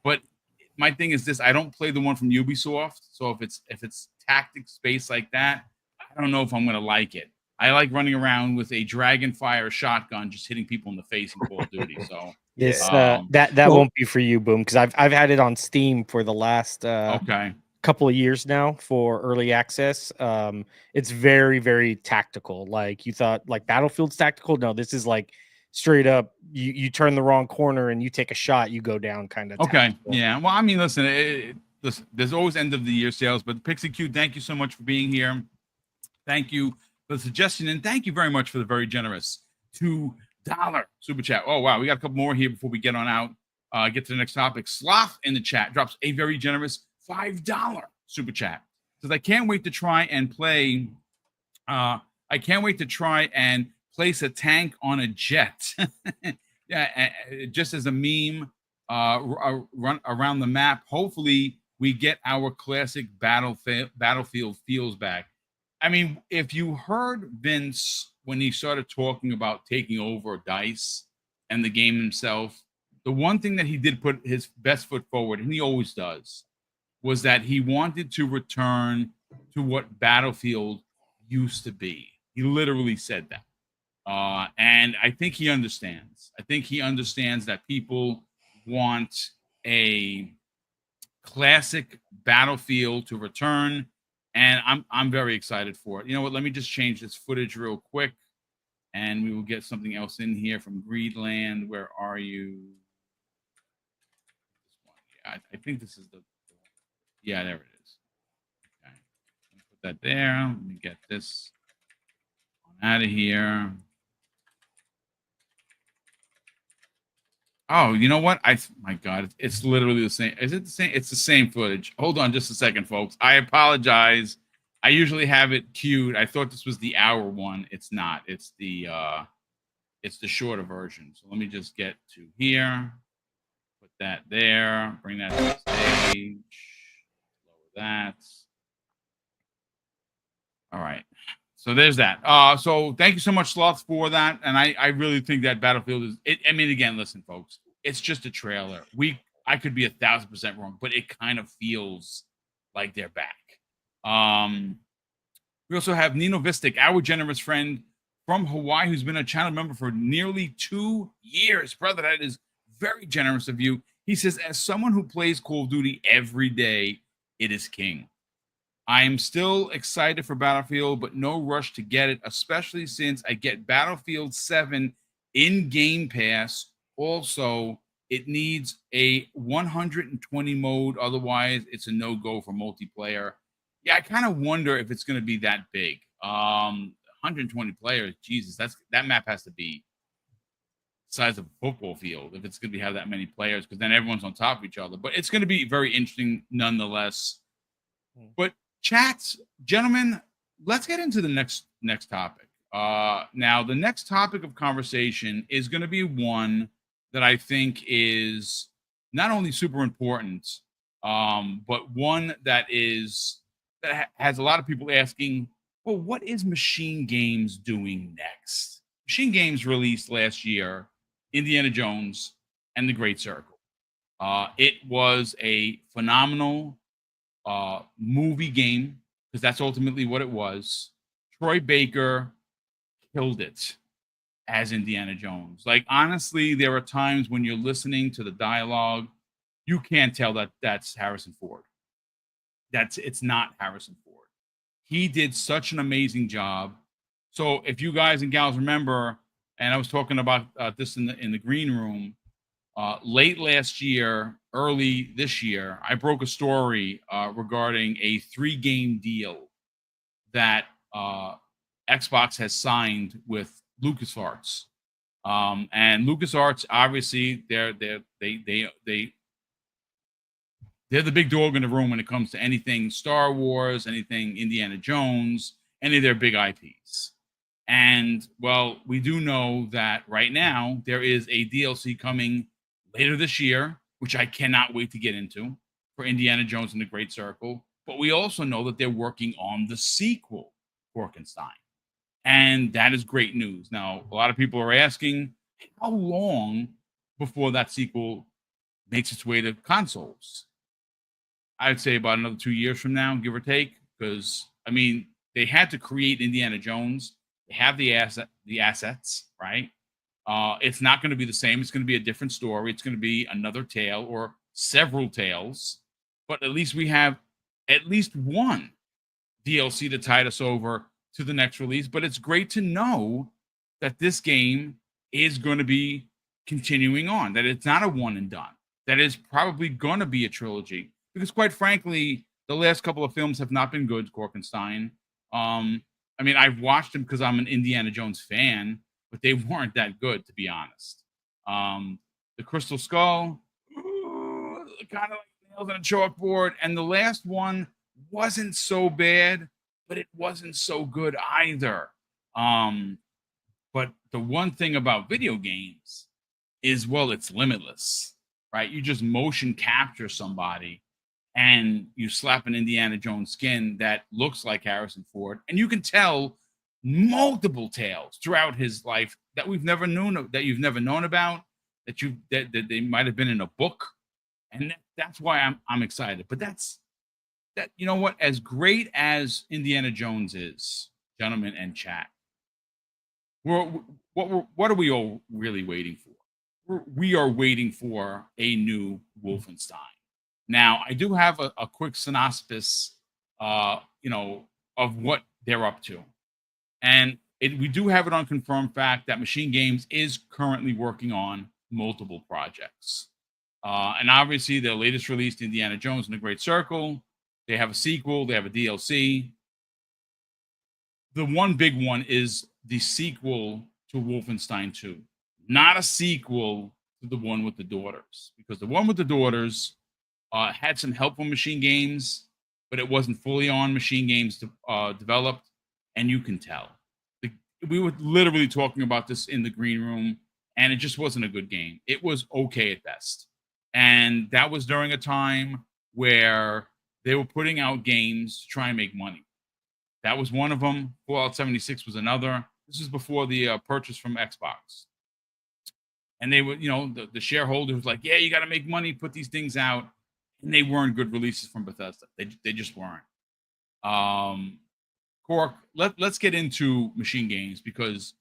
but my thing is this: I don't play the one from Ubisoft. So if it's tactics based like that, I don't know if I'm gonna like it. I like running around with a Dragonfire shotgun, just hitting people in the face in Call of Duty. So that won't be for you, Boom, because I've had it on Steam for the last couple of years now for early access. It's very, very tactical. Like you thought, like Battlefield's tactical. No, this is like straight up. You turn the wrong corner and you take a shot, you go down, kind of. Okay, tactical. yeah. Well, I mean, listen, there's always end of the year sales, but Pixie Q, thank you so much for being here. Thank you for the suggestion, and thank you very much for the very generous $2 super chat. Oh wow, we got a couple more here before we get on out. Get to the next topic. Sloth in the chat drops a very generous $5 super chat. Says, I can't wait to try and play. I can't wait to try and place a tank on a jet. Yeah, just as a meme, run around the map. Hopefully, we get our classic battlefield feels back. I mean, if you heard Vince when he started talking about taking over DICE and the game himself, the one thing that he did put his best foot forward, and he always does, was that he wanted to return to what Battlefield used to be. He literally said that. And I think he understands. I think he understands that people want a classic Battlefield to return. And I'm very excited for it. You know what? Let me just change this footage real quick, and we will get something else in here from Greedland. Where are you? Yeah, I think this is the. Yeah, there it is. Okay, put that there. Let me get this out of here. Oh, you know what? My God, it's literally the same. Is it the same? It's the same footage. Hold on just a second, folks. I apologize. I usually have it queued. I thought this was the hour one. It's not. It's the shorter version. So let me just get to here. Put that there. Bring that to the stage. Lower that. All right. So there's that. So thank you so much, Sloth, for that. And I really think that Battlefield is it. I mean, again, listen, folks, it's just a trailer. I could be 1,000% wrong, but it kind of feels like they're back. We also have Nino Vistic, our generous friend from Hawaii, who's been a channel member for nearly 2 years. Brother, that is very generous of you. He says, as someone who plays Call of Duty every day, it is king. I am still excited for Battlefield, but no rush to get it, especially since I get Battlefield 7 in Game Pass. Also, it needs a 120 mode. Otherwise, it's a no-go for multiplayer. Yeah, I kind of wonder if it's going to be that big. 120 players, Jesus, that map has to be size of a football field if it's going to have that many players, because then everyone's on top of each other. But it's going to be very interesting nonetheless. But chats, gentlemen, let's get into the next topic. Now, the next topic of conversation is going to be one that I think is not only super important, but one that has a lot of people asking, well, what is Machine Games doing next? Machine Games released last year Indiana Jones and the Great Circle. It was a phenomenal movie game, because that's ultimately what it was. Troy Baker killed it as Indiana Jones. Like, honestly, there are times when you're listening to the dialogue, you can't tell that that's Harrison Ford. It's not Harrison Ford. He did such an amazing job. So if you guys and gals remember, and I was talking about this in the green room, late last year, early this year, I broke a story regarding a 3-game deal that Xbox has signed with LucasArts. And LucasArts, obviously, they're the big dog in the room when it comes to anything Star Wars, anything Indiana Jones, any of their big IPs. And, well, we do know that right now there is a DLC coming later this year, which I cannot wait to get into, for Indiana Jones and the Great Circle. But we also know that they're working on the sequel, Porkenstein. And that is great news. Now, a lot of people are asking, how long before that sequel makes its way to consoles? I'd say about another 2 years from now, give or take, because, I mean, they had to create Indiana Jones. They have the assets, right? It's not going to be the same. It's going to be a different story. It's going to be another tale or several tales. But at least we have at least one DLC to tide us over to the next release. But it's great to know that this game is going to be continuing on, that it's not a one and done, that it's probably going to be a trilogy. Because quite frankly, the last couple of films have not been good, Corkenstein. I mean, I've watched them because I'm an Indiana Jones fan, but they weren't that good, to be honest. The Crystal Skull, kind of like nails on a chalkboard. And the last one wasn't so bad, but it wasn't so good either. But the one thing about video games is, well, it's limitless, right? You just motion capture somebody and you slap an Indiana Jones skin that looks like Harrison Ford, and you can tell multiple tales throughout his life that we've never known, that you've never known about, that they might have been in a book, and that's why I'm excited. But that, you know what? As great as Indiana Jones is, gentlemen and chat, what are we all really waiting for? We are waiting for a new Wolfenstein. Now, I do have a quick synopsis, of what they're up to. And we do have it on confirmed fact that Machine Games is currently working on multiple projects. And obviously, their latest release, Indiana Jones and the Great Circle, they have a sequel, they have a DLC. The one big one is the sequel to Wolfenstein 2, not a sequel to the one with the daughters, because the one with the daughters had some help from Machine Games, but it wasn't fully on Machine Games developed, and you can tell. We were literally talking about this in the green room, and it just wasn't a good game. It was okay at best. And that was during a time where they were putting out games to try and make money. That was one of them. Fallout 76 was another. This was before the purchase from Xbox. And they were, the shareholder was like, yeah, you got to make money, put these things out. And they weren't good releases from Bethesda. They just weren't. Cork, let's get into Machine Games, because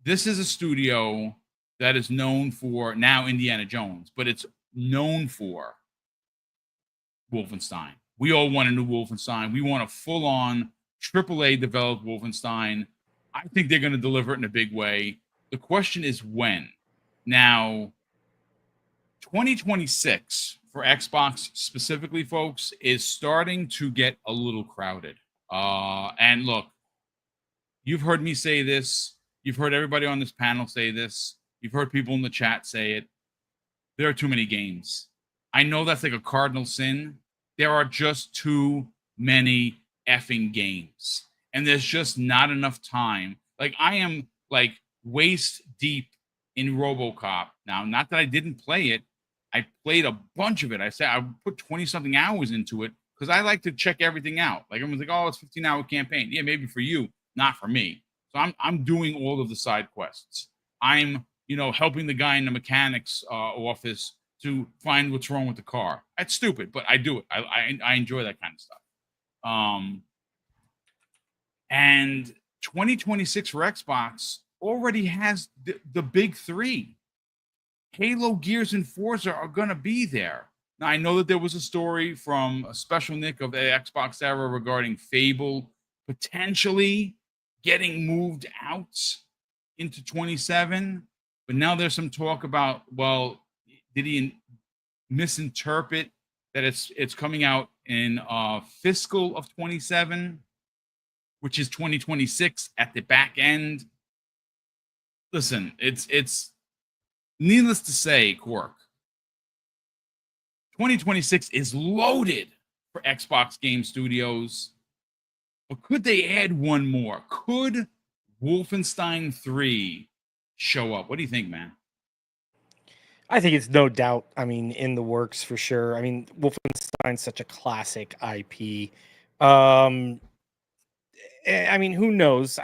this is a studio that is known for now Indiana Jones, but it's known for Wolfenstein. We all want a new Wolfenstein. We want a full-on AAA developed Wolfenstein. I think they're going to deliver it in a big way. The question is when. Now, 2026 for Xbox specifically, folks, is starting to get a little crowded. And look, you've heard me say this. You've heard everybody on this panel say this. You've heard people in the chat say it. There are too many games. I know that's like a cardinal sin. There are just too many effing games. And there's just not enough time. Like, I am like waist deep in RoboCop. Now, not that I didn't play it. I played a bunch of it. I said I put 20 something hours into it because I like to check everything out. Like, everyone's like, oh, it's 15-hour campaign. Yeah, maybe for you, not for me. So I'm doing all of the side quests. I'm, helping the guy in the mechanics office to find what's wrong with the car. That's stupid, but I do it. I enjoy that kind of stuff. And 2026 for Xbox already has the big three. Halo, Gears, and Forza are going to be there. Now, I know that there was a story from a special Nick of the Xbox era regarding Fable potentially getting moved out into 27. But now there's some talk about, well, did he misinterpret that it's coming out in fiscal of 27, which is 2026 at the back end? Listen, it's needless to say, Quark, 2026 is loaded for Xbox Game Studios. But could they add one more? Could Wolfenstein 3 show up? What do you think, man? I think it's no doubt, in the works for sure. Wolfenstein's such a classic IP. Who knows?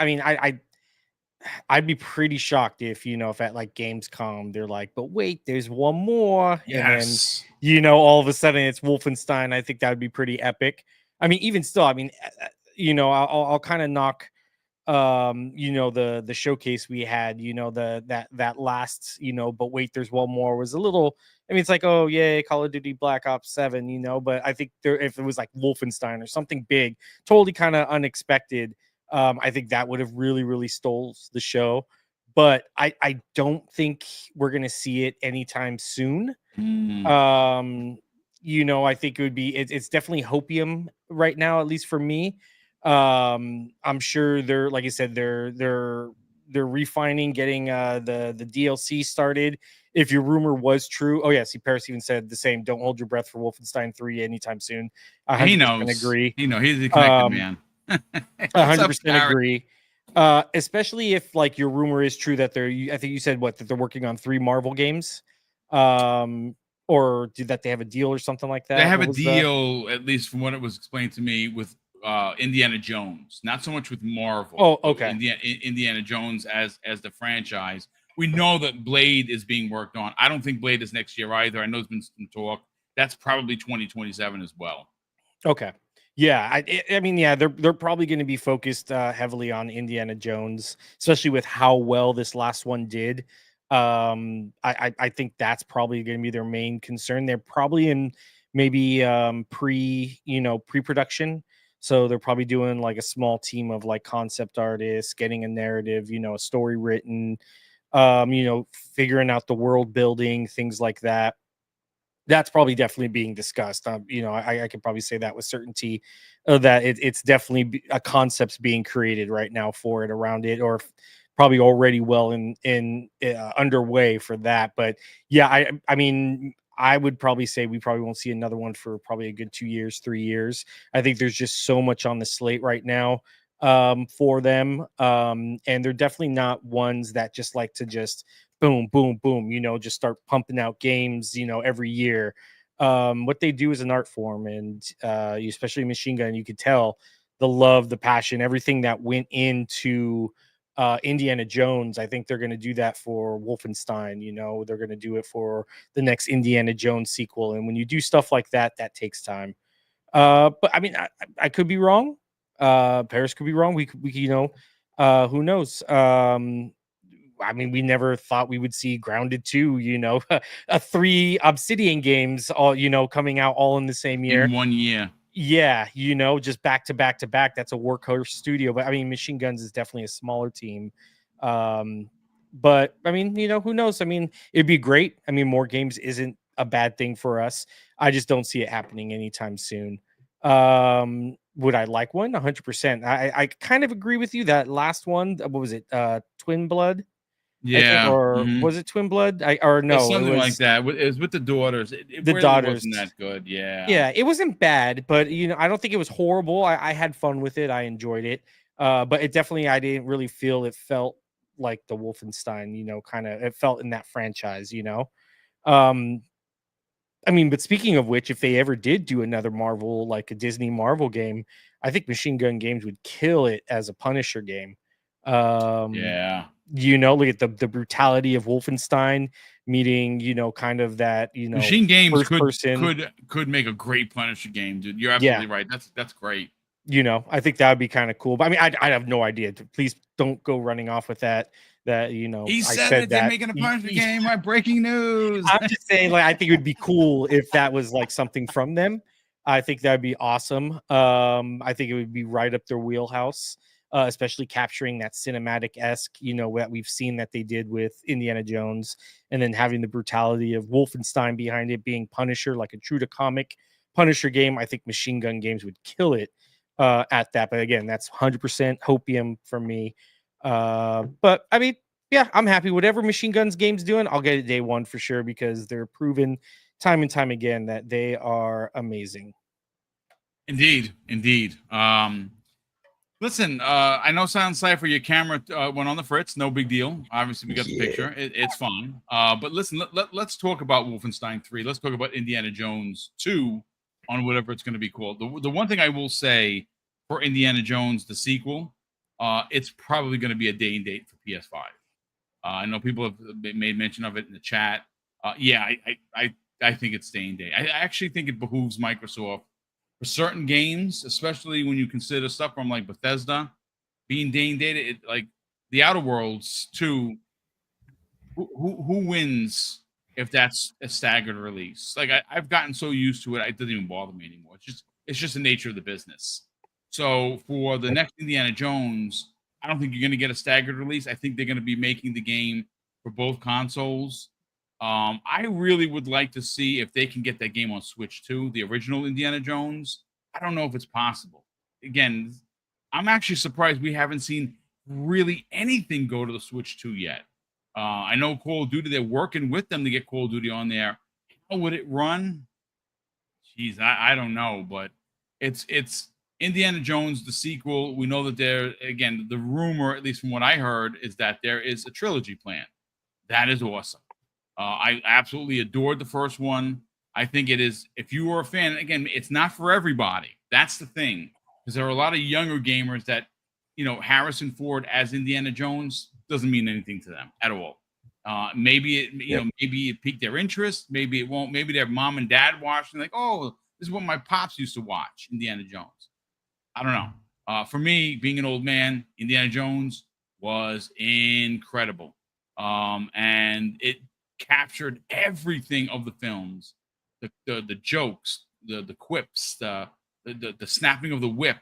I'd be pretty shocked if at like Gamescom they're like, but wait, there's one more. Yes. And then all of a sudden it's Wolfenstein. I think that would be pretty epic. Even still, I'll kind of knock the showcase we had, that last, but wait, there's one more was a little, it's like, oh yay, Call of Duty Black Ops 7, but I think if it was like Wolfenstein or something big, totally kind of unexpected, I think that would have really, really stole the show. But I don't think we're gonna see it anytime soon. I think it would be it's definitely hopium right now, at least for me. I'm sure they're, like I said, they're refining, getting the DLC started. If your rumor was true, oh yeah, see, Paris even said the same. Don't hold your breath for Wolfenstein 3 anytime soon. He knows. Agree. He's a connected man. 100% agree. Especially if like your rumor is true that I think you said that they're working on 3 Marvel games, or that they have a deal or something like that. They have a deal, at least from what it was explained to me, with Indiana Jones, not so much with Marvel. Oh, okay. Indiana Jones as the franchise. We know that Blade is being worked on. I don't think Blade is next year either. I know there's been some talk. That's probably 2027 as well. Okay. Yeah, they're probably going to be focused heavily on Indiana Jones, especially with how well this last one did. I think that's probably going to be their main concern. They're probably in maybe pre-production. So they're probably doing like a small team of like concept artists, getting a narrative, a story written, figuring out the world building, things like that. That's probably definitely being discussed. I could probably say that with certainty, that it's definitely a concept's being created right now for it, around it, or probably already well in underway for that. But yeah, I would probably say we probably won't see another one for probably a good 2 years, 3 years. I think there's just so much on the slate right now for them. And they're definitely not ones that just like to just boom, boom, boom, just start pumping out games, every year. What they do is an art form, and especially Machine Gun, you could tell the love, the passion, everything that went into Indiana Jones. I think they're going to do that for Wolfenstein. They're going to do it for the next Indiana Jones sequel. And when you do stuff like that, that takes time. But I could be wrong. Paris could be wrong. We who knows? We never thought we would see Grounded 2, 3 Obsidian games all, coming out all in the same year. In 1 year. Yeah, just back to back to back. That's a workhorse studio. But Machine Guns is definitely a smaller team. But who knows? It'd be great. More games isn't a bad thing for us. I just don't see it happening anytime soon. Would I like one? 100%. I kind of agree with you. That last one, what was it? Twin Blood. Yeah. or Mhm. was it Twin Blood? Or It's no, it something like was that. It was with the daughters. It the really daughters. wasn't that good. Yeah. Yeah, it wasn't bad, but I don't think it was horrible. I had fun with it. I enjoyed it. But it definitely, I didn't really feel it felt like the Wolfenstein, kind of it felt in that franchise. Um, I mean, but speaking of which, if they ever did do another Marvel, like a Disney Marvel game, I think Machine Gun Games would kill it as a Punisher game. Yeah. Look at the brutality of Wolfenstein meeting, kind of that, Machine Games first person. could make a great Punisher game, dude. You're Yeah. absolutely right. That's great. I think that would be kind of cool. But I mean, I have no idea. Please don't go running off with that. He I said said it. They're that. making a Punisher game. My breaking news. I'm just saying, like, I think it would be cool if that was like something from them. I think that'd be awesome. I think it would be right up their wheelhouse, especially capturing that cinematic-esque, that we've seen that they did with Indiana Jones, and then having the brutality of Wolfenstein behind it, being Punisher, like a true to comic Punisher game. I think Machine Gun Games would kill it at that. But again, that's 100% hopium for me. But I mean, yeah, I'm happy. Whatever Machine Guns game's doing, I'll get it day one for sure, because they're proven time and time again that they are amazing. Indeed. Listen, I know Silent Cypher, your camera went on the fritz. No big deal. Obviously, we got the picture. It's fine. But listen, let's talk about Wolfenstein 3. Let's talk about Indiana Jones 2 on whatever it's going to be called. The one thing I will say for Indiana Jones, the sequel, it's probably going to be a day and date for PS5. I know people have made mention of it in the chat. Yeah, I think it's day and date. I actually think it behooves Microsoft for certain games, especially when you consider stuff from like Bethesda being day and date. Like the Outer Worlds 2, who wins if that's a staggered release? Like I've gotten so used to it, it doesn't even bother me anymore. It's just the nature of the business. So for the next Indiana Jones, I don't think you're going to get a staggered release. I think they're going to be making the game for both consoles. I really would like to see if they can get that game on Switch too, the original Indiana Jones. I don't know if it's possible. Again, I'm actually surprised we haven't seen really anything go to the Switch 2 yet. I know Call of Duty, they're working with them to get Call of Duty on there. How would it run? Jeez, I don't know, but it's Indiana Jones, the sequel. We know that the rumor, at least from what I heard, is that there is a trilogy plan. That is awesome. I absolutely adored the first one. I think it is, if you were a fan, again, it's not for everybody. That's the thing. Because there are a lot of younger gamers that, Harrison Ford as Indiana Jones doesn't mean anything to them at all. Maybe it piqued their interest. Maybe it won't. Maybe their mom and dad watched and like, oh, this is what my pops used to watch, Indiana Jones. I don't know. For me, being an old man, Indiana Jones was incredible. And it captured everything of the films, the jokes, the quips, the snapping of the whip,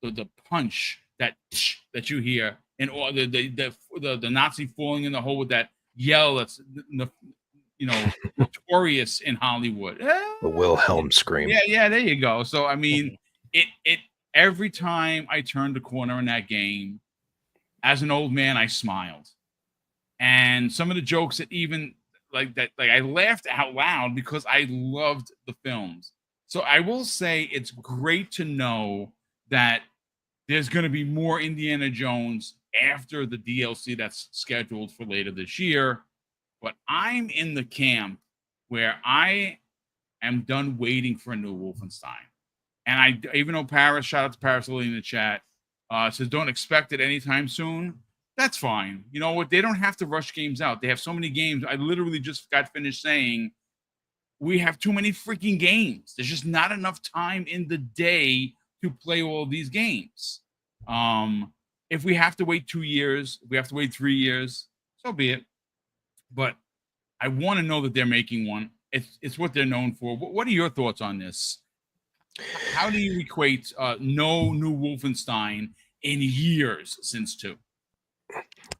the punch that you hear, and all the Nazi falling in the hole with that yell that's notorious in Hollywood. The Wilhelm scream. Yeah, there you go. So I mean, it every time I turned the corner in that game, as an old man, I smiled. And some of the jokes that even like I laughed out loud because I loved the films. So I will say it's great to know that there's going to be more Indiana Jones after the DLC that's scheduled for later this year. But I'm in the camp where I am done waiting for a new Wolfenstein. And I even though Paris, shout out to Paris Lily in the chat, says don't expect it anytime soon. That's fine. You know what? They don't have to rush games out. They have so many games. I literally just got finished saying we have too many freaking games. There's just not enough time in the day to play all these games. If we have to wait 2 years, if we have to wait 3 years, so be it. But I want to know that they're making one. It's what they're known for. What are your thoughts on this? How do you equate no new Wolfenstein in years since 2?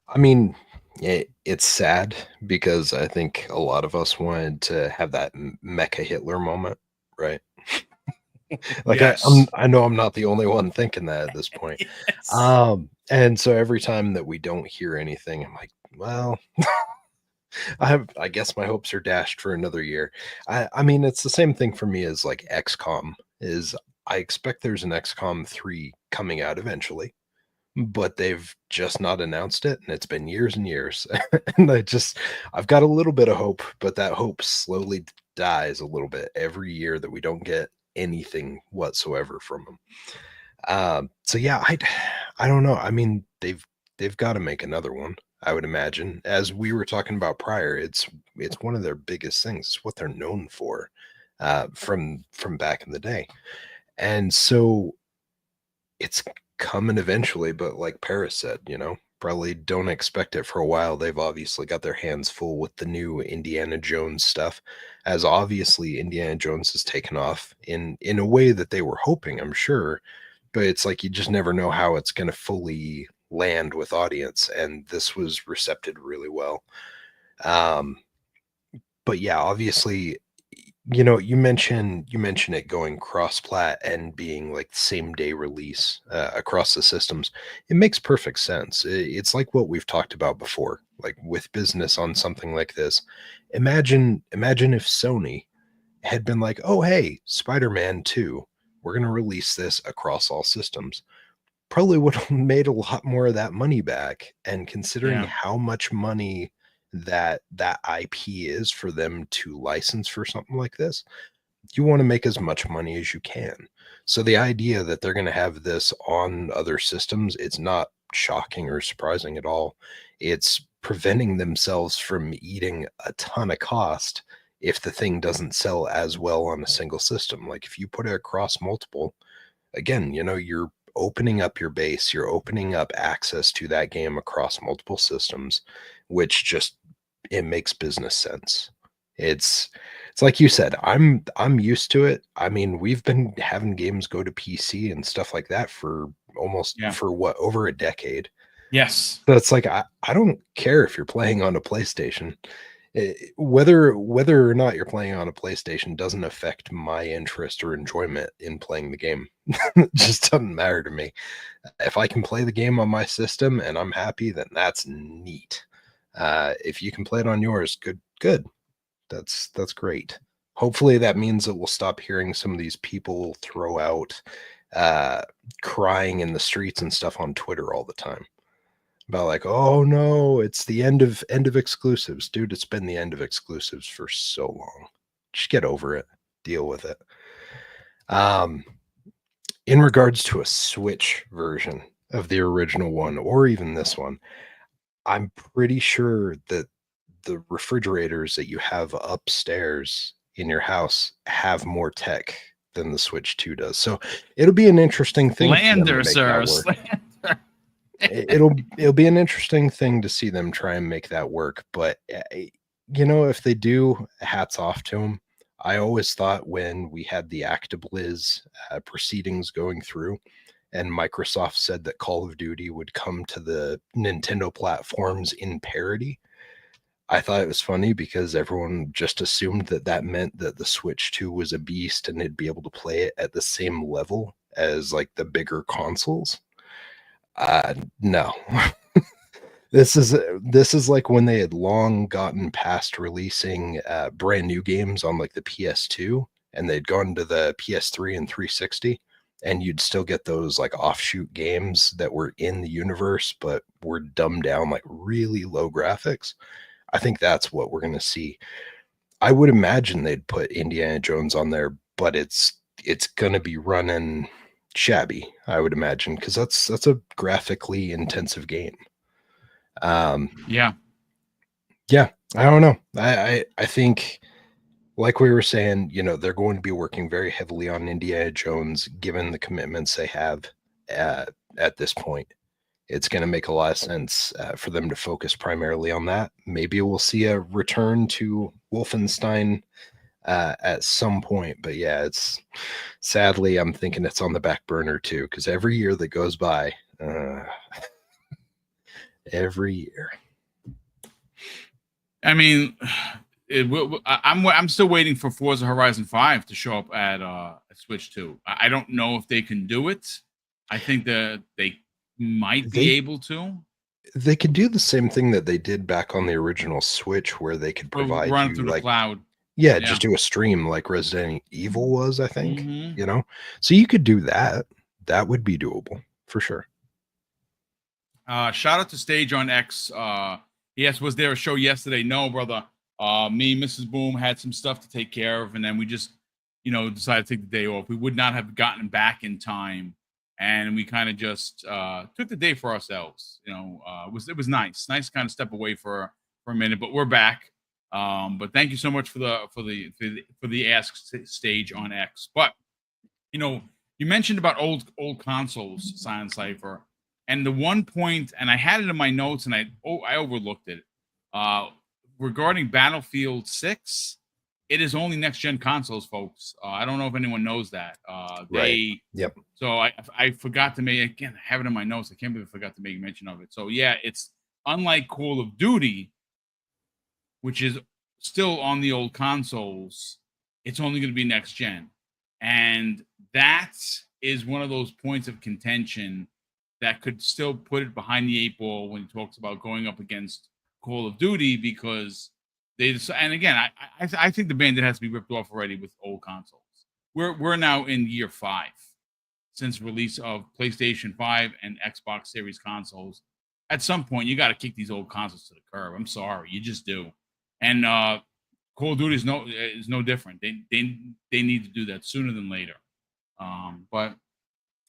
I mean, it's sad because I think a lot of us wanted to have that Mecha Hitler moment, right? Like yes. I know I'm not the only one thinking that at this point. Yes. And so every time that we don't hear anything, I'm like, well, I guess my hopes are dashed for another year. I mean, it's the same thing for me as like XCOM. Is I expect there's an XCOM 3 coming out eventually, but they've just not announced it, and it's been years and years. And I've got a little bit of hope, but that hope slowly dies a little bit every year that we don't get anything whatsoever from them. So yeah, I don't know. I mean, they've got to make another one, I would imagine. As we were talking about prior, it's one of their biggest things. It's what they're known for, from back in the day. And so it's coming eventually, but like Paris said, probably don't expect it for a while. They've obviously got their hands full with the new Indiana Jones stuff, as obviously Indiana Jones has taken off in a way that they were hoping, I'm sure, but it's like you just never know how it's going to fully land with audience, and this was recepted really well. But yeah, obviously, you mentioned it going cross-plat and being like same day release across the systems. It makes perfect sense. It's like what we've talked about before, like with business on something like this. Imagine if Sony had been like, oh hey, Spider-Man 2, we're going to release this across all systems. Probably would have made a lot more of that money back. And considering how much money that IP is for them to license for something like this, you want to make as much money as you can. So the idea that they're going to have this on other systems, it's not shocking or surprising at all. It's preventing themselves from eating a ton of cost if the thing doesn't sell as well on a single system. Like if you put it across multiple, again, you're opening up your base, you're opening up access to that game across multiple systems, which just, it makes business sense. It's like you said, I'm used to it. I mean, we've been having games go to PC and stuff like that for almost for what, over a decade. Yes. So it's like I don't care if you're playing on a PlayStation. Whether or not you're playing on a PlayStation doesn't affect my interest or enjoyment in playing the game. It just doesn't matter to me. If I can play the game on my system and I'm happy, then that's neat. If you can play it on yours, good. That's great. Hopefully that means that we'll stop hearing some of these people throw out crying in the streets and stuff on Twitter all the time about like, oh no, it's the end of exclusives. Dude, it's been the end of exclusives for so long. Just get over it. Deal with it. In regards to a Switch version of the original one, or even this one, I'm pretty sure that the refrigerators that you have upstairs in your house have more tech than the Switch 2 does. So it'll be an interesting thing. Lander, sir. It'll be an interesting thing to see them try and make that work. But if they do, hats off to them. I always thought when we had the ActiBliz proceedings going through, and Microsoft said that Call of Duty would come to the Nintendo platforms in parity, I thought it was funny because everyone just assumed that meant that the Switch 2 was a beast and it'd be able to play it at the same level as like the bigger consoles. No. This is like when they had long gotten past releasing brand new games on like the PS2, and they'd gone to the PS3 and 360, and you'd still get those like offshoot games that were in the universe but were dumbed down, like really low graphics. I think that's what we're going to see. I would imagine they'd put Indiana Jones on there, but it's going to be running shabby, I would imagine, because that's a graphically intensive game. Yeah, I don't know. I think, like we were saying, they're going to be working very heavily on Indiana Jones, given the commitments they have at this point. It's going to make a lot of sense for them to focus primarily on that. Maybe we'll see a return to Wolfenstein at some point, but yeah, sadly, I'm thinking it's on the back burner too, because every year that goes by, every year. I mean, I'm still waiting for Forza Horizon 5 to show up at Switch 2. I don't know if they can do it. I think that they might be able to. They could do the same thing that they did back on the original Switch, where they could provide Run you through the like, cloud. yeah, Yeah. just do a stream like Resident Evil was, I think, Mhm. you know? So you could do that. That would be doable for sure. Shout out to Stage on X. Yes, was there a show yesterday? No, brother. Me and Mrs. Boom had some stuff to take care of, and then we just, decided to take the day off. We would not have gotten back in time, and we kind of just took the day for ourselves. It was nice to kind of step away for a minute, but we're back. But thank you so much for the ask Stage on X. But you mentioned about old consoles, Silent Cipher. And the one point, and I had it in my notes, and I overlooked it. Regarding Battlefield 6, it is only next gen consoles, folks. I don't know if anyone knows that. Right. Yep. So I forgot to make, again, I have it in my notes. I can't believe I forgot to make mention of it. So yeah, it's unlike Call of Duty, which is still on the old consoles. It's only going to be next gen, and that is one of those points of contention that could still put it behind the 8 ball when he talks about going up against Call of Duty, because and again, I think the Bandit has to be ripped off already with old consoles. We're now in year 5 since release of PlayStation 5 and Xbox Series consoles. At some point, you got to kick these old consoles to the curb. I'm sorry, you just do. And Call of Duty is no different. They need to do that sooner than later. But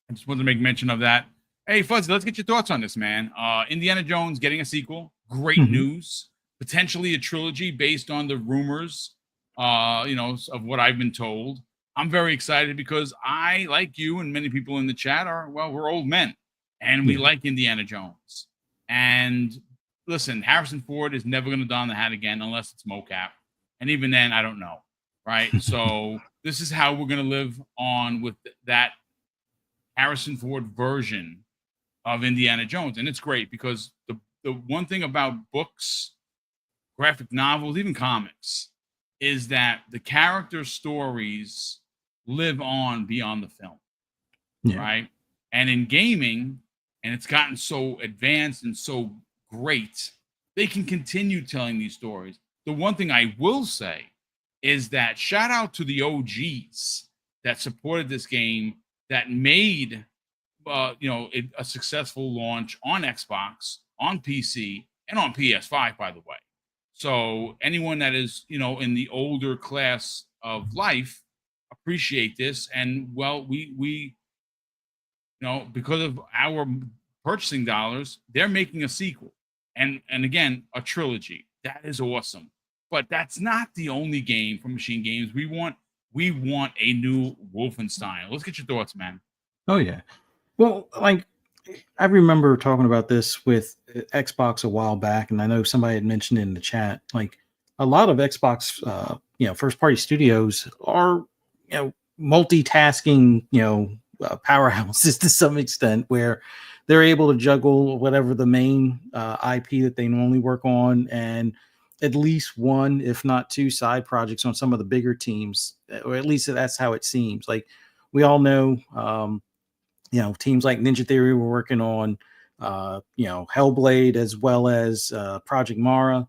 I just wanted to make mention of that. Hey, Fuzzy, let's get your thoughts on this, man. Indiana Jones getting a sequel. Great news. Potentially a trilogy based on the rumors, of what I've been told. I'm very excited because I, like you and many people in the chat, we're old men, and we like Indiana Jones. And listen, Harrison Ford is never going to don the hat again unless it's mocap. And even then, I don't know, right? So this is how we're going to live on with that Harrison Ford version of Indiana Jones. And it's great because the one thing about books, graphic novels, even comics, is that the character stories live on beyond the film, right? And in gaming, and it's gotten so advanced and so great, they can continue telling these stories. The one thing I will say is that shout out to the OGs that supported this game, that made a successful launch on Xbox, on PC, and on PS5, by the way. So anyone that is, in the older class of life, appreciate this. And well, we because of our purchasing dollars, they're making a sequel. And again, a trilogy. That is awesome. But that's not the only game from Machine Games. We want a new Wolfenstein. Let's get your thoughts, man. Oh yeah. Well, like I remember talking about this with Xbox a while back, and I know somebody had mentioned it in the chat. Like a lot of Xbox, first party studios are, multitasking, powerhouses to some extent, where they're able to juggle whatever the main IP that they normally work on, and at least one, if not two, side projects on some of the bigger teams, or at least that's how it seems. Like we all know. Teams like Ninja Theory were working on, Hellblade, as well as Project Mara.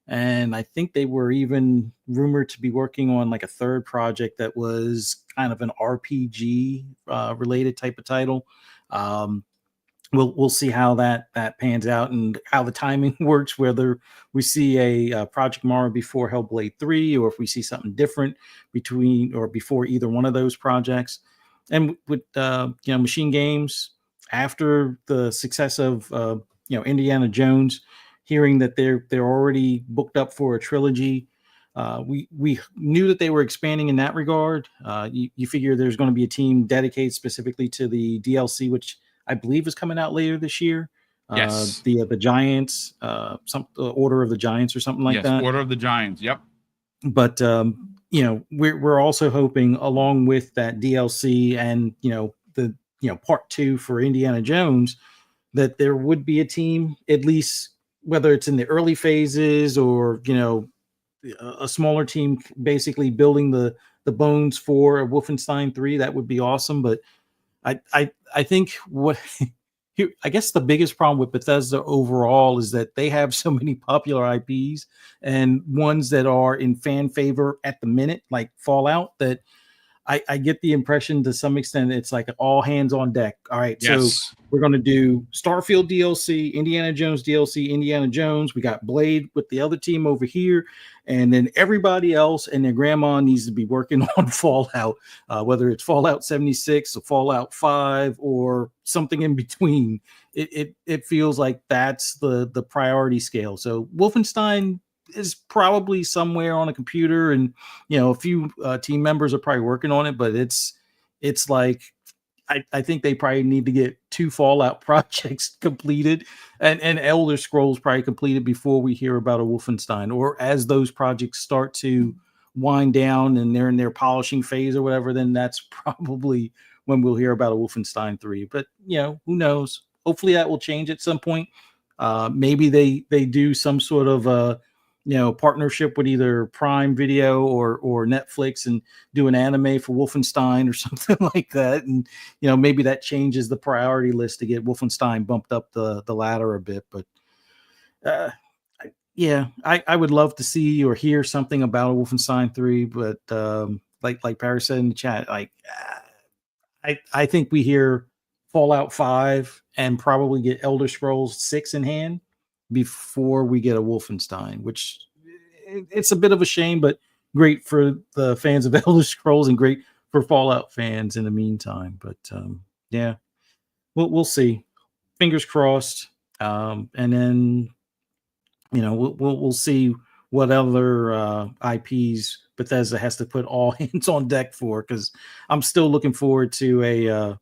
And I think they were even rumored to be working on like a third project that was kind of an RPG related type of title. We'll see how that pans out and how the timing works, whether we see a Project Mara before Hellblade 3, or if we see something different between or before either one of those projects. And with Machine Games, after the success of Indiana Jones, hearing that they're already booked up for a trilogy, we knew that they were expanding in that regard. You figure there's going to be a team dedicated specifically to the DLC, which I believe is coming out later this year. Yes. The Giants, Order of the Giants or something like that. Order of the Giants. Yep. But we're also hoping, along with that DLC and the part 2 for Indiana Jones, that there would be a team, at least whether it's in the early phases or a smaller team, basically building the bones for a Wolfenstein 3. That would be awesome. But I think what here, I guess the biggest problem with Bethesda overall is that they have so many popular IPs and ones that are in fan favor at the minute, like Fallout, that I get the impression to some extent it's like all hands on deck. All right, so Yes. we're going to do Starfield DLC, Indiana Jones DLC, Indiana Jones. We got Blade with the other team over here, and then everybody else and their grandma needs to be working on Fallout, whether it's Fallout 76 or Fallout 5 or something in between. It feels like that's the priority scale. So Wolfenstein is probably somewhere on a computer, and a few team members are probably working on it, but it's like I think they probably need to get 2 Fallout projects completed and Elder Scrolls probably completed before we hear about a Wolfenstein, or as those projects start to wind down and they're in their polishing phase or whatever, then that's probably when we'll hear about a Wolfenstein 3. But who knows? Hopefully that will change at some point. Maybe they do some sort of partnership with either Prime Video or Netflix and do an anime for Wolfenstein or something like that. And, maybe that changes the priority list to get Wolfenstein bumped up the ladder a bit. But I would love to see or hear something about a Wolfenstein 3. But like Paris said in the chat, I think we hear Fallout 5 and probably get Elder Scrolls 6 in hand before we get a Wolfenstein, which it's a bit of a shame, but great for the fans of Elder Scrolls and great for Fallout fans in the meantime. But we'll see. Fingers crossed. And then we'll see what other IPs Bethesda has to put all hands on deck for, because I'm still looking forward to a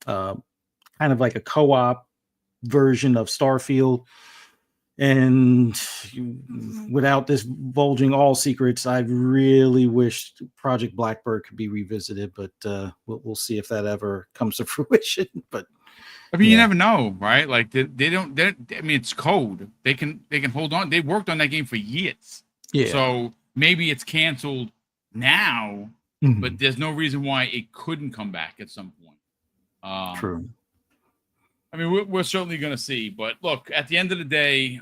kind of like a co-op version of Starfield. And without this divulging all secrets, I really wish Project Blackbird could be revisited, but we'll see if that ever comes to fruition. But I mean, you never know, right? Like they don't. I mean, it's code. They can hold on. They worked on that game for years. Yeah. So maybe it's canceled now, but there's no reason why it couldn't come back at some point. True. I mean, we're certainly going to see. But look, at the end of the day,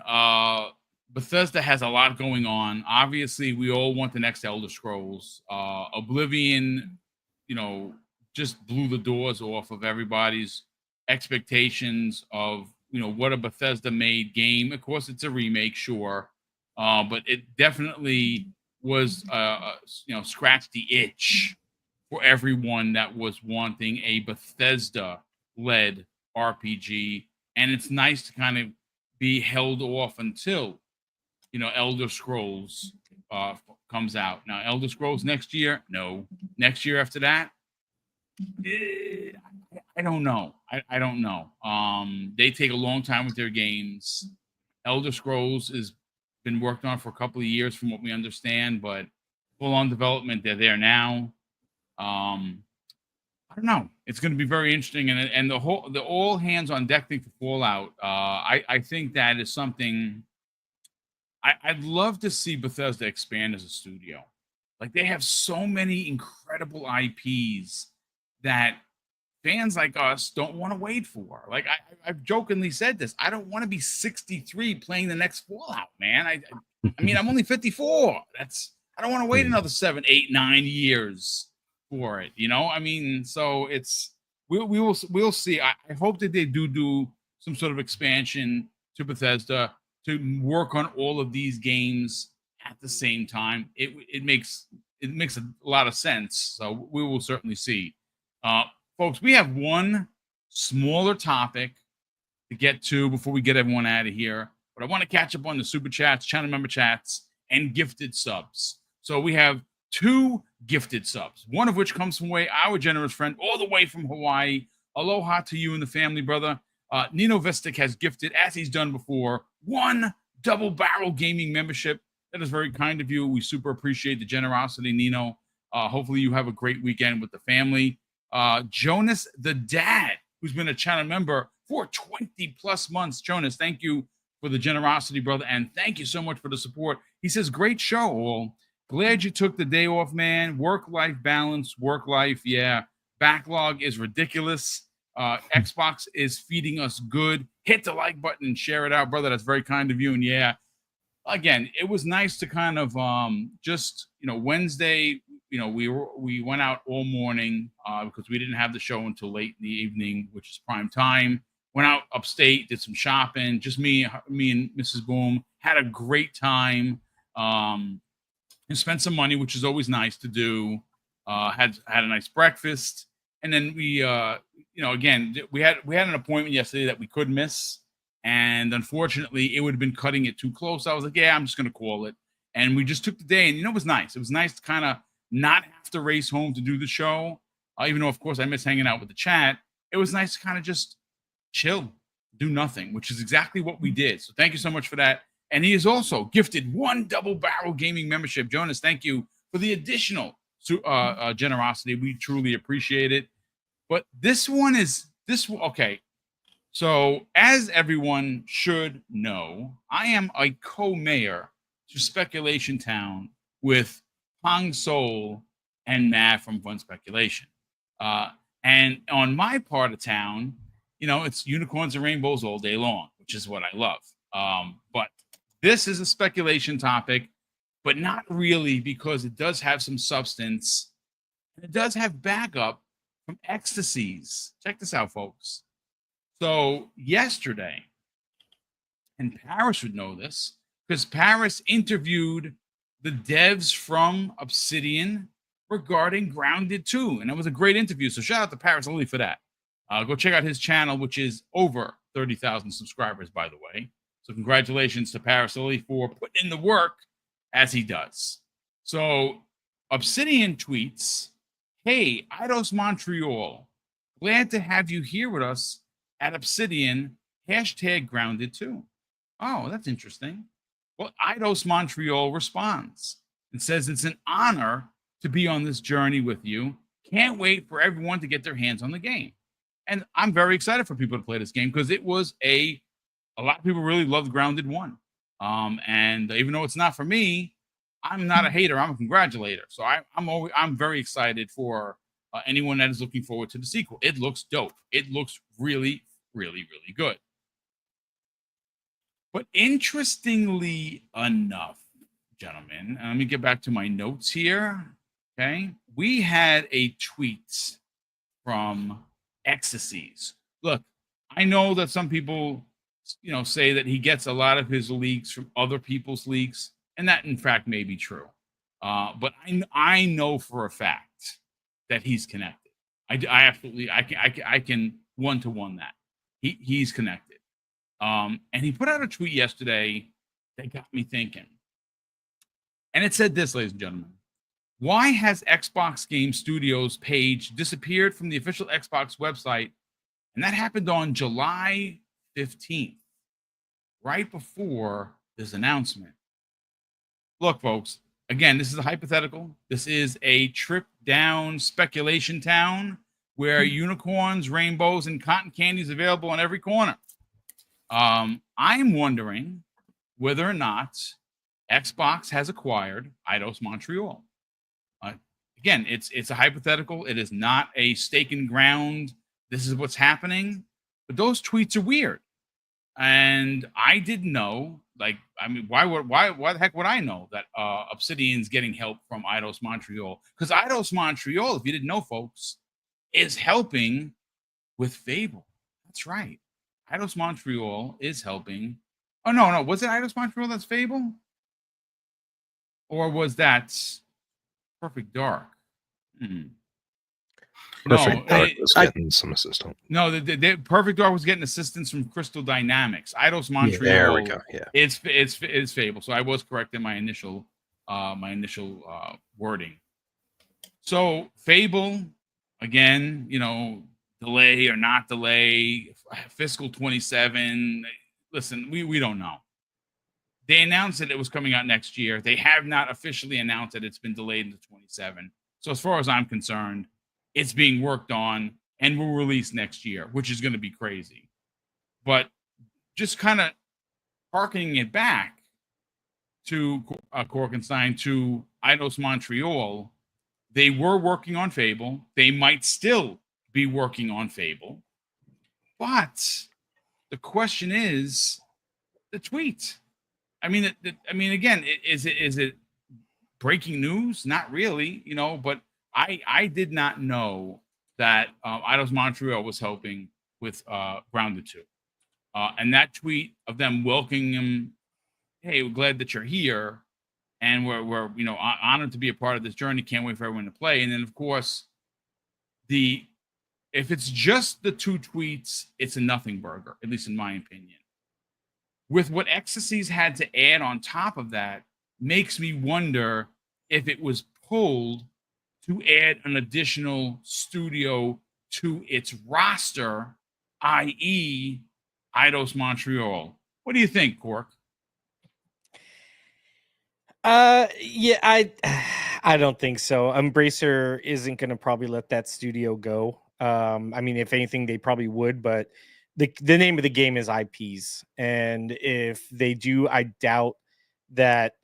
Bethesda has a lot going on. Obviously, we all want the next Elder Scrolls. Oblivion, just blew the doors off of everybody's expectations of, what a Bethesda-made game. Of course, it's a remake, sure. But it definitely was, scratched the itch for everyone that was wanting a Bethesda-led RPG, and it's nice to kind of be held off until Elder Scrolls comes out. Now Elder Scrolls next year, no. Next year after that, I don't know. I don't know. They take a long time with their games. Elder Scrolls has been worked on for a couple of years from what we understand, but full on development, they're there now. I don't know. It's going to be very interesting, and the all hands on deck thing for Fallout. I think that is something I'd love to see Bethesda expand as a studio. Like, they have so many incredible IPs that fans like us don't want to wait for. Like, I've jokingly said this. I don't want to be 63 playing the next Fallout, man. I mean, I'm only 54. I don't want to wait another 7, 8, 9 years for it, I mean, so we'll see. I hope that they do some sort of expansion to Bethesda to work on all of these games at the same time. It makes a lot of sense. So we will certainly see. Folks, we have one smaller topic to get to before we get everyone out of here, but I want to catch up on the super chats, channel member chats, and gifted subs. So we have 2 gifted subs, one of which comes from our generous friend all the way from Hawaii. Aloha to you and the family, brother. Nino Vestic has gifted, as he's done before, 1 Double Barrel Gaming membership. That is very kind of you. We super appreciate the generosity, Nino. Hopefully you have a great weekend with the family. Jonas the Dad, who's been a channel member for 20 plus months. Jonas, thank you for the generosity, brother, and thank you so much for the support. He says, great show, all. Glad you took the day off, man. Work-life balance, work-life, yeah. Backlog is ridiculous. Xbox is feeding us good. Hit the like button and share it out, brother. That's very kind of you. And yeah, again, it was nice to kind of just, Wednesday, we went out all morning because we didn't have the show until late in the evening, which is prime time. Went out upstate, did some shopping. Just me and Mrs. Boom had a great time. And spent some money, which is always nice to do. Had a nice breakfast, and then we, again, we had an appointment yesterday that we could miss, and unfortunately, it would have been cutting it too close. I was like, yeah, I'm just gonna call it, and we just took the day, and it was nice. It was nice to kind of not have to race home to do the show, even though, of course, I miss hanging out with the chat. It was nice to kind of just chill, do nothing, which is exactly what we did. So thank you so much for that. And he is also gifted 1 Double Barrel Gaming membership. Jonas, thank you for the additional generosity. We truly appreciate it. But this one is okay. So as everyone should know, I am a co-mayor to Speculation Town with Pong Soul and Matt from Fun Speculation. And on my part of town, it's unicorns and rainbows all day long, which is what I love. But this is a speculation topic, but not really, because it does have some substance. It does have backup from ecstasies. Check this out, folks. So yesterday, and Paris would know this, because Paris interviewed the devs from Obsidian regarding Grounded 2. And it was a great interview. So shout out to Paris Lilly for that. Go check out his channel, which is over 30,000 subscribers, by the way. So congratulations to Paris Lilly for putting in the work as he does. So Obsidian tweets, "Hey, Eidos Montreal, glad to have you here with us at Obsidian, #Grounded2. Oh, that's interesting. Well, Eidos Montreal responds and says, "It's an honor to be on this journey with you. Can't wait for everyone to get their hands on the game." And I'm very excited for people to play this game, because it was a lot of people really loved Grounded 1. And even though it's not for me, I'm not a hater, I'm a congratulator. So I'm very excited for anyone that is looking forward to the sequel. It looks dope. It looks really, really, really good. But interestingly enough, gentlemen, and let me get back to my notes here. Okay. We had a tweet from Ecstasies. Look, I know that some people, say that he gets a lot of his leaks from other people's leaks, and that in fact may be true. But I know for a fact that he's connected. I absolutely, I can one-to-one that he's connected. And he put out a tweet yesterday that got me thinking. And it said this, ladies and gentlemen: "Why has Xbox Game Studios page disappeared from the official Xbox website?" And that happened on July 15th, right before this announcement. Look, folks, again, this is a hypothetical. This is a trip down Speculation Town where unicorns, rainbows, and cotton candy is available on every corner. I'm wondering whether or not Xbox has acquired Eidos Montreal. Again, it's a hypothetical. It is not a stake in ground. This is what's happening. But those tweets are weird. And I didn't know. Why the heck would I know that Obsidian's getting help from Eidos Montreal? Because Eidos Montreal, if you didn't know, folks, is helping with Fable. That's right. Eidos Montreal is helping. Oh, no. Was it Eidos Montreal that's Fable? Or was that Perfect Dark? Perfect Dark was getting some assistance. No, the Perfect Dark was getting assistance from Crystal Dynamics. Eidos Montreal. There we go. Yeah, it's Fable. So I was correct in my initial wording. So Fable, again, delay or not delay, fiscal 27. Listen, we don't know. They announced that it was coming out next year. They have not officially announced that it's been delayed into 27. So as far as I'm concerned, it's being worked on and will release next year, which is going to be crazy. But just kind of harkening it back to Korkenstein, to Eidos Montreal, they were working on Fable. They might still be working on Fable. But the question is the tweet. I mean, again, is it breaking news? Not really, but I did not know that Eidos Montreal was helping with Grounded 2. And that tweet of them welcoming him, hey, we're glad that you're here, and we're honored to be a part of this journey. Can't wait for everyone to play. And then, of course, if it's just the 2 tweets, it's a nothing burger, at least in my opinion. With what Ecstasy's had to add on top of that, makes me wonder if it was pulled to add an additional studio to its roster, i.e., Eidos Montreal. What do you think, Cork? Yeah, I don't think so. Embracer isn't going to probably let that studio go. I mean, if anything, they probably would, but the name of the game is IPs, and if they do, I doubt that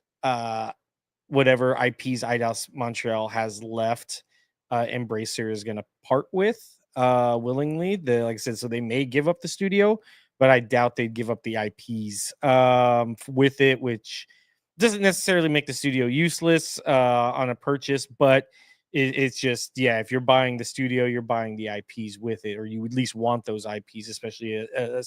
whatever IPs Eidos Montreal has left, Embracer is going to part with willingly. Like I said, so they may give up the studio, but I doubt they'd give up the IPs with it, which doesn't necessarily make the studio useless on a purchase, but it's just, yeah, if you're buying the studio, you're buying the IPs with it, or you at least want those IPs, especially a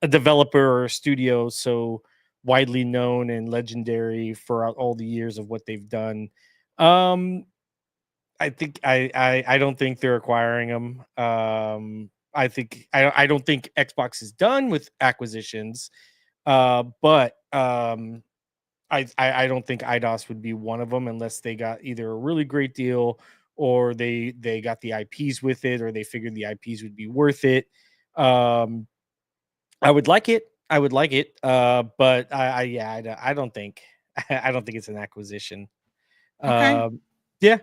developer or a studio so widely known and legendary for all the years of what they've done. I think I don't think they're acquiring them. I don't think Xbox is done with acquisitions, but I don't think Eidos would be one of them unless they got either a really great deal or they got the IPs with it, or they figured the IPs would be worth it. I would like it. But I don't think it's an acquisition. Okay. Yeah,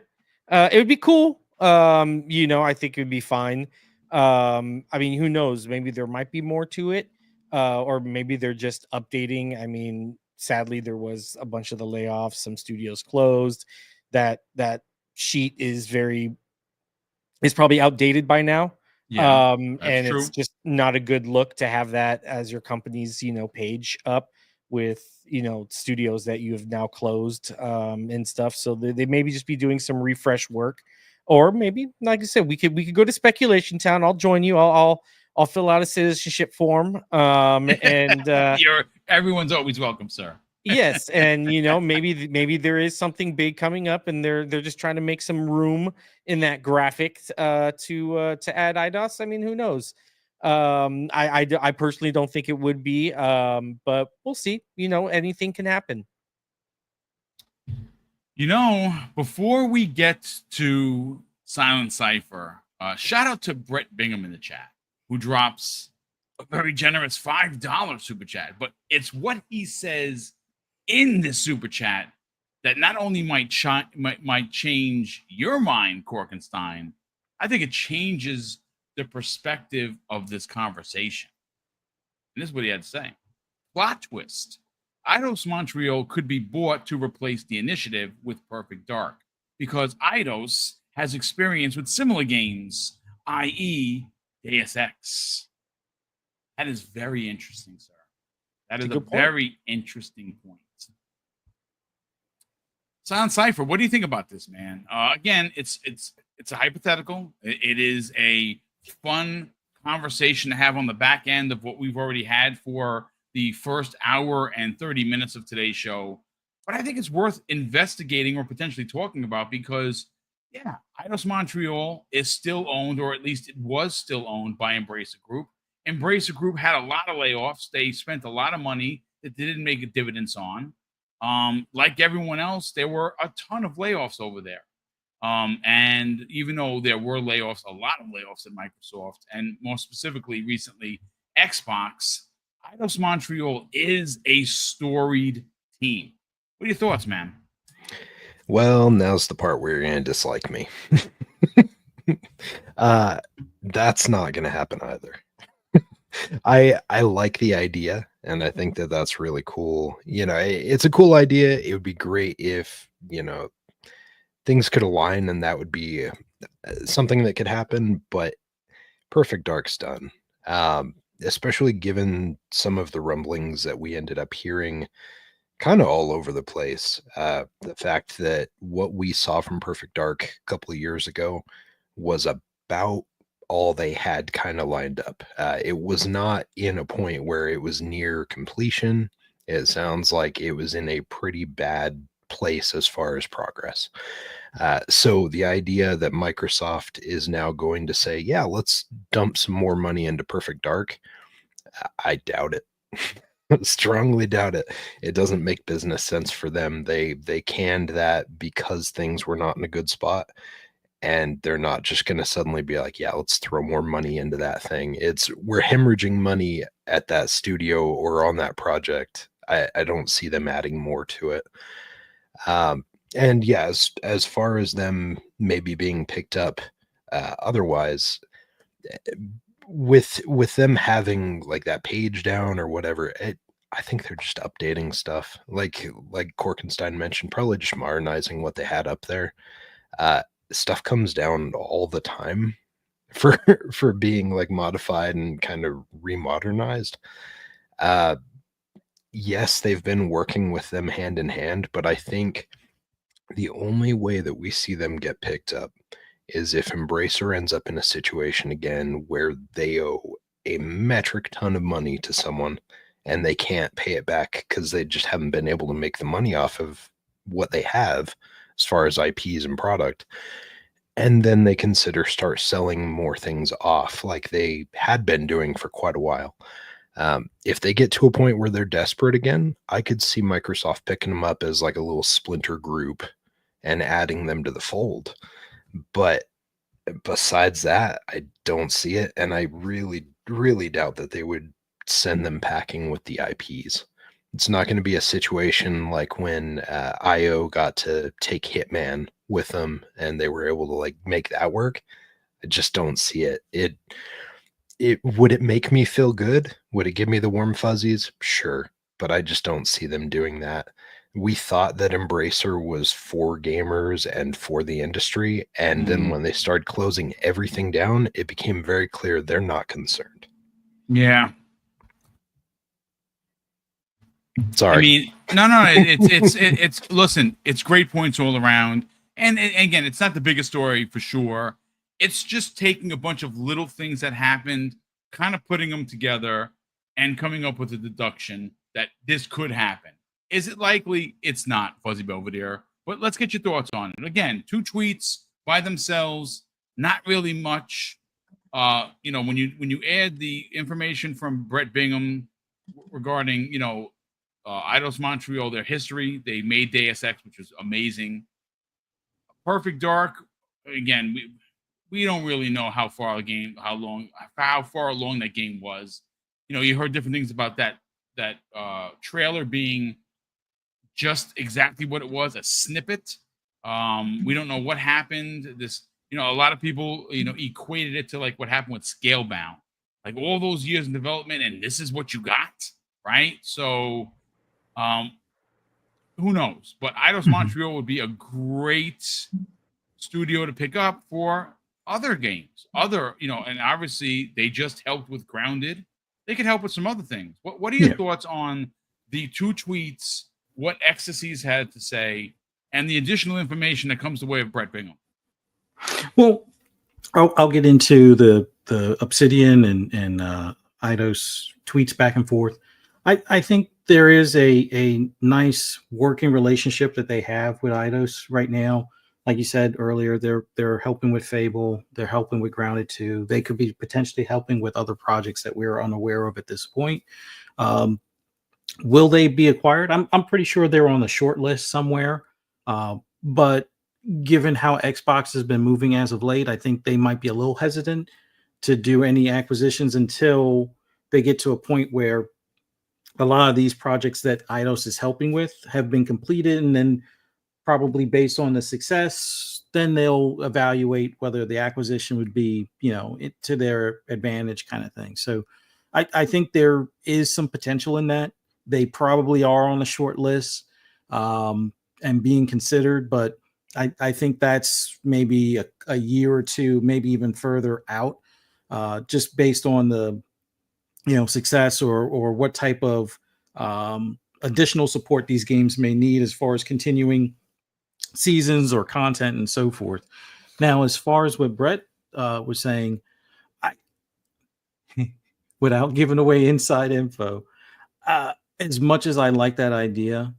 it would be cool. I think it would be fine. I mean, who knows? Maybe there might be more to it, or maybe they're just updating. I mean, sadly, there was a bunch of the layoffs. Some studios closed. That sheet is probably outdated by now. Yeah, and true. It's just not a good look to have that as your company's page up with studios that you have now closed and stuff. So they maybe just be doing some refresh work, or maybe, like I said, we could go to Speculation Town. I'll join you. I'll fill out a citizenship form. And everyone's always welcome, sir. Yes, and maybe there is something big coming up, and they're just trying to make some room in that graphic to add Eidos. I mean, who knows? I personally don't think it would be, but we'll see. Anything can happen. Before we get to Silent Cypher, shout out to Brett Bingham in the chat, who drops a very generous $5 super chat. But it's what he says in this super chat that not only might change your mind, Korkenstein, I think it changes the perspective of this conversation. And this is what he had to say. Plot twist. Eidos Montreal could be bought to replace the initiative with Perfect Dark, because Eidos has experience with similar games, i.e. Deus Ex. That is very interesting, sir. That is a very interesting point. Silent Cypher, what do you think about this, man? Again, it's a hypothetical. It is a fun conversation to have on the back end of what we've already had for the first hour and 30 minutes of today's show. But I think it's worth investigating or potentially talking about, because, yeah, Eidos Montreal is still owned, or at least it was still owned, by Embracer Group. Embracer Group had a lot of layoffs. They spent a lot of money that they didn't make a dividends on. Like everyone else, there were a ton of layoffs over there. And even though there were layoffs, a lot of layoffs at Microsoft, and more specifically recently Xbox, Eidos Montreal is a storied team. What are your thoughts, man? Well, now's the part where you're going to dislike me. That's not going to happen either. I like the idea, and I think that that's really cool. It's a cool idea. It would be great if, things could align, and that would be something that could happen. But Perfect Dark's done. Especially given some of the rumblings that we ended up hearing kind of all over the place. The fact that what we saw from Perfect Dark a couple of years ago was about all they had kind of lined up. It was not in a point where it was near completion. It sounds like it was in a pretty bad place as far as progress. So the idea that Microsoft is now going to say, yeah, let's dump some more money into Perfect Dark, I doubt it. Strongly doubt it. It doesn't make business sense for them. They canned that because things were not in a good spot, and they're not just going to suddenly be like, yeah, let's throw more money into that thing. We're hemorrhaging money at that studio or on that project. I don't see them adding more to it. And yeah, as far as them maybe being picked up, otherwise, with them having like that page down or whatever, I think they're just updating stuff. Like Korkenstein mentioned, probably just modernizing what they had up there. Stuff comes down all the time for being like modified and kind of remodernized. Yes, they've been working with them hand in hand, but I think the only way that we see them get picked up is if Embracer ends up in a situation again where they owe a metric ton of money to someone and they can't pay it back because they just haven't been able to make the money off of what they have as far as IPs and product. And then they consider start selling more things off like they had been doing for quite a while. If they get to a point where they're desperate again, I could see Microsoft picking them up as like a little splinter group and adding them to the fold. But besides that, I don't see it. And I really, really doubt that they would send them packing with the IPs. It's not going to be a situation like when IO got to take Hitman with them and they were able to like make that work. I just don't see it. It would it make me feel good? Would it give me the warm fuzzies? Sure. But I just don't see them doing that. We thought that Embracer was for gamers and for the industry. And then when they started closing everything down, it became very clear they're not concerned. Yeah. Sorry. I mean, no. It's listen, it's great points all around. And again, it's not the biggest story for sure. It's just taking a bunch of little things that happened, kind of putting them together and coming up with a deduction that this could happen. Is it likely? It's not, Fuzzy Belvedere. But let's get your thoughts on it. Again, 2 tweets by themselves, not really much. When you add the information from Brett Bingham regarding, Eidos Montreal, their history, they made Deus Ex, which was amazing. Perfect Dark, again, we don't really know how far along that game was. You heard different things about that trailer being just exactly what it was, a snippet. We don't know what happened. This, a lot of people, equated it to like what happened with Scalebound, like all those years in development, and this is what you got, right? So, who knows? But Eidos Montreal would be a great studio to pick up for other games, and obviously they just helped with Grounded. They could help with some other things. What are your thoughts on the 2 tweets, what Ecstasies had to say, and the additional information that comes the way of Brett Bingham? Well, I'll get into the Obsidian and Eidos tweets back and forth. I think there is a nice working relationship that they have with Eidos right now. Like you said earlier, they're helping with Fable, they're helping with Grounded 2. They could be potentially helping with other projects that we're unaware of at this point. Will they be acquired? I'm pretty sure they're on the short list somewhere. But given how Xbox has been moving as of late, I think they might be a little hesitant to do any acquisitions until they get to a point where a lot of these projects that Eidos is helping with have been completed, and then probably based on the success, then they'll evaluate whether the acquisition would be, to their advantage kind of thing. So I think there is some potential in that. They probably are on the short list and being considered, but I think that's maybe a year or two, maybe even further out. just based on the success or what type of additional support these games may need as far as continuing seasons or content and so forth. Now, as far as what Brett was saying, without giving away inside info, as much as I like that idea,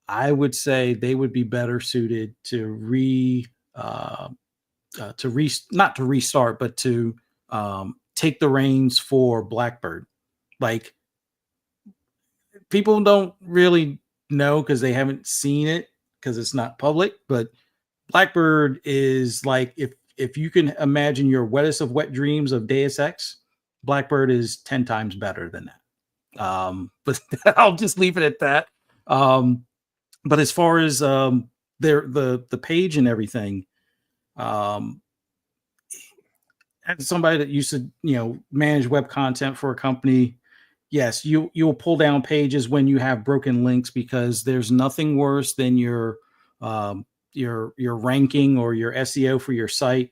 I would say they would be better suited to not to restart, but to take the reins for Blackbird. Like, people don't really know because they haven't seen it because it's not public, but Blackbird is like, if you can imagine your wettest of wet dreams of Deus Ex, Blackbird is 10 times better than that. But I'll just leave it at that. But as far as the page and everything, as somebody that used to manage web content for a company, yes, you'll pull down pages when you have broken links, because there's nothing worse than your ranking or your SEO for your site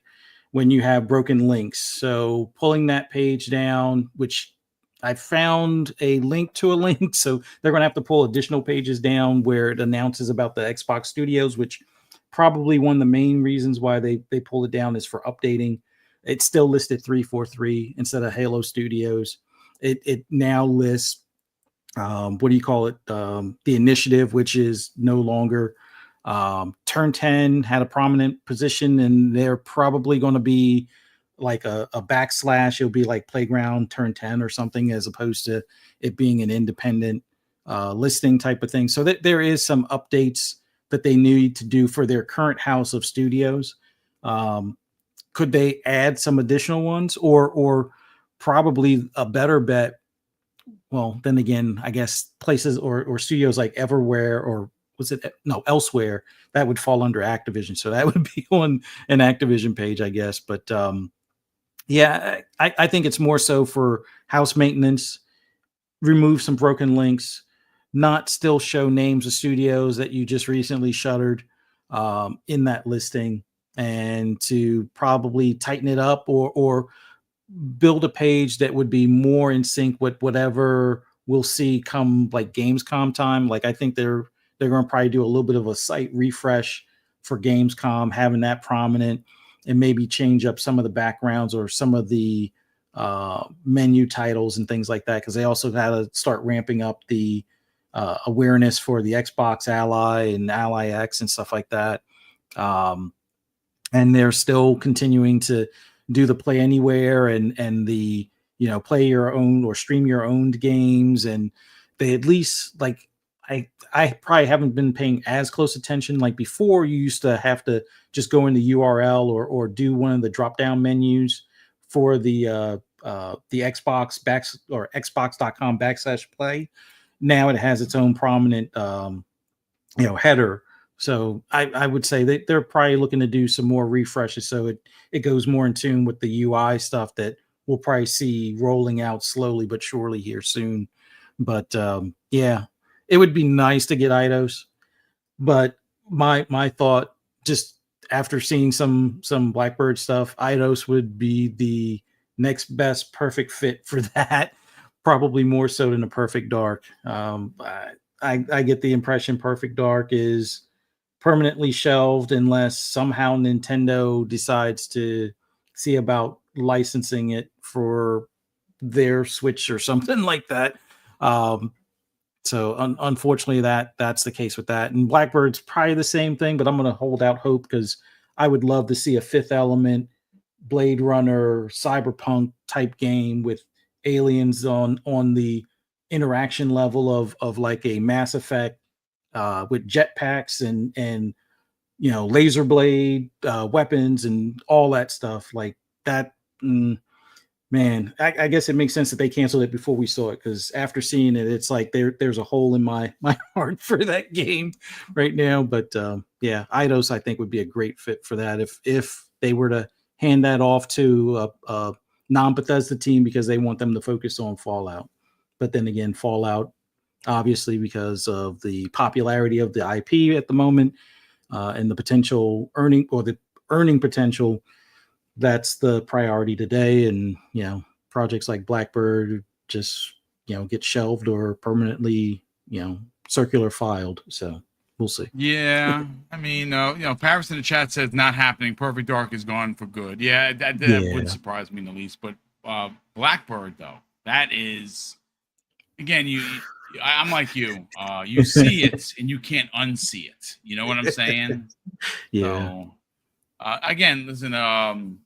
when you have broken links. So pulling that page down, which I found a link to a link, so they're going to have to pull additional pages down where it announces about the Xbox Studios, which probably one of the main reasons why they pulled it down is for updating. It's still listed 343 instead of Halo Studios. It now lists the initiative, which is no longer. Turn 10 had a prominent position, and they're probably going to be like a backslash. It'll be like Playground Turn 10 or something, as opposed to it being an independent listing type of thing. So that there is some updates that they need to do for their current house of studios. Could they add some additional ones, or probably a better bet? Well, then again, I guess places or studios like Everywhere, or Elsewhere, that would fall under Activision. So that would be on an Activision page, I guess. But yeah, I think it's more so for house maintenance, remove some broken links, not still show names of studios that you just recently shuttered in that listing, and to probably tighten it up or build a page that would be more in sync with whatever we'll see come like Gamescom time. Like, I think they're going to probably do a little bit of a site refresh for Gamescom, having that prominent, and maybe change up some of the backgrounds or some of the menu titles and things like that, because they also had to start ramping up the awareness for the Xbox Ally and Ally X and stuff like that. And they're still continuing to do the Play Anywhere and the play your own or stream your own games, and they at least, like, I probably haven't been paying as close attention. Like before, you used to have to just go in the URL or do one of the drop down menus for the Xbox or xbox.com/play. Now it has its own prominent header. So I would say they're probably looking to do some more refreshes, so it goes more in tune with the UI stuff that we'll probably see rolling out slowly but surely here soon. But yeah, it would be nice to get Eidos. But my thought, just after seeing some Blackbird stuff, Eidos would be the next best perfect fit for that. Probably more so than a Perfect Dark. I get the impression Perfect Dark is permanently shelved unless somehow Nintendo decides to see about licensing it for their Switch or something like that. So unfortunately, that's the case with that. And Blackbird's probably the same thing, but I'm going to hold out hope, because I would love to see a Fifth Element, Blade Runner, Cyberpunk type game with aliens on the interaction level of like a Mass Effect, with jetpacks and laser blade weapons and all that stuff like that. Man, I guess it makes sense that they canceled it before we saw it, because after seeing it, it's like there's a hole in my heart for that game right now. But yeah, Eidos, I think, would be a great fit for that if they were to hand that off to a non-Bethesda team, because they want them to focus on Fallout. But then again, Fallout, obviously, because of the popularity of the IP at the moment, and the potential earning potential, that's the priority today. And, projects like Blackbird just, get shelved or permanently, circular filed. So we'll see. Yeah, I mean, Paris in the chat says not happening. Perfect Dark is gone for good. Yeah, that wouldn't surprise me in the least. But Blackbird, though, that is, again, I'm like you. You see it and you can't unsee it. You know what I'm saying? Yeah. So, again, listen.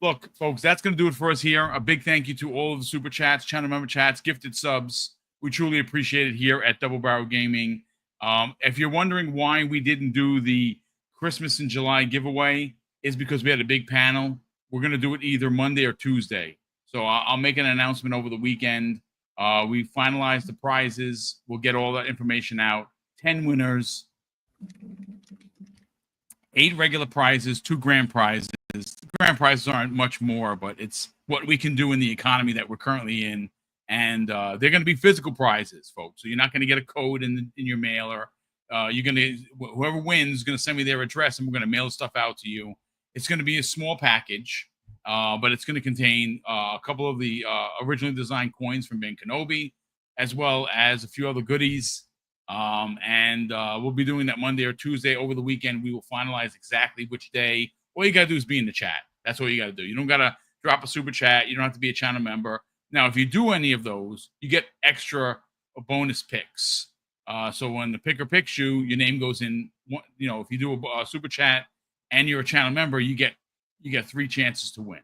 Look, folks, that's going to do it for us here. A big thank you to all of the super chats, channel member chats, gifted subs. We truly appreciate it here at Double Barrel Gaming. If you're wondering why we didn't do the Christmas in July giveaway, is because we had a big panel. We're going to do it either Monday or Tuesday. So I'll make an announcement over the weekend. We finalized the prizes. We'll get all that information out. 10 winners, 8 regular prizes, 2 grand prizes. The grand prizes aren't much more, but it's what we can do in the economy that we're currently in. And they're going to be physical prizes, folks. So you're not going to get a code in your mail, or you're going to, whoever wins is going to send me their address, and we're going to mail stuff out to you. It's going to be a small package, but it's going to contain a couple of the originally designed coins from Ben Kenobi, as well as a few other goodies. And we'll be doing that Monday or Tuesday. Over the weekend, we will finalize exactly which day. All you got to do is be in the chat. That's all you got to do. You don't got to drop a super chat. You don't have to be a channel member. Now, if you do any of those, you get extra bonus picks. So when the picker picks you, your name goes in. If you do a super chat and you're a channel member, you get 3 chances to win.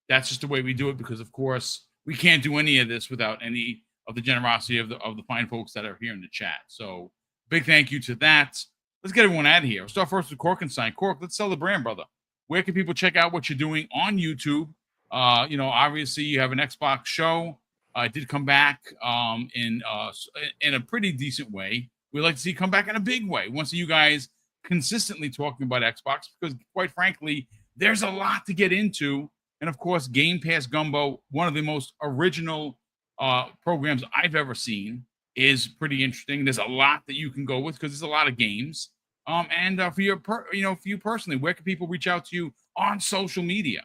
That's just the way we do it, because, of course, we can't do any of this without any of the generosity of the fine folks that are here in the chat. So big thank you to that. Let's get everyone out of here. We'll start first with Corkenstein. Cork, let's sell the brand, brother. Where can people check out what you're doing on YouTube? Obviously you have an Xbox show. I did come back in a pretty decent way. We'd like to see you come back in a big way. We want to see you guys consistently talking about Xbox, because, quite frankly, there's a lot to get into. And, of course, Game Pass Gumbo, one of the most original programs I've ever seen, is pretty interesting. There's a lot that you can go with, because there's a lot of games. And for you personally, where can people reach out to you on social media?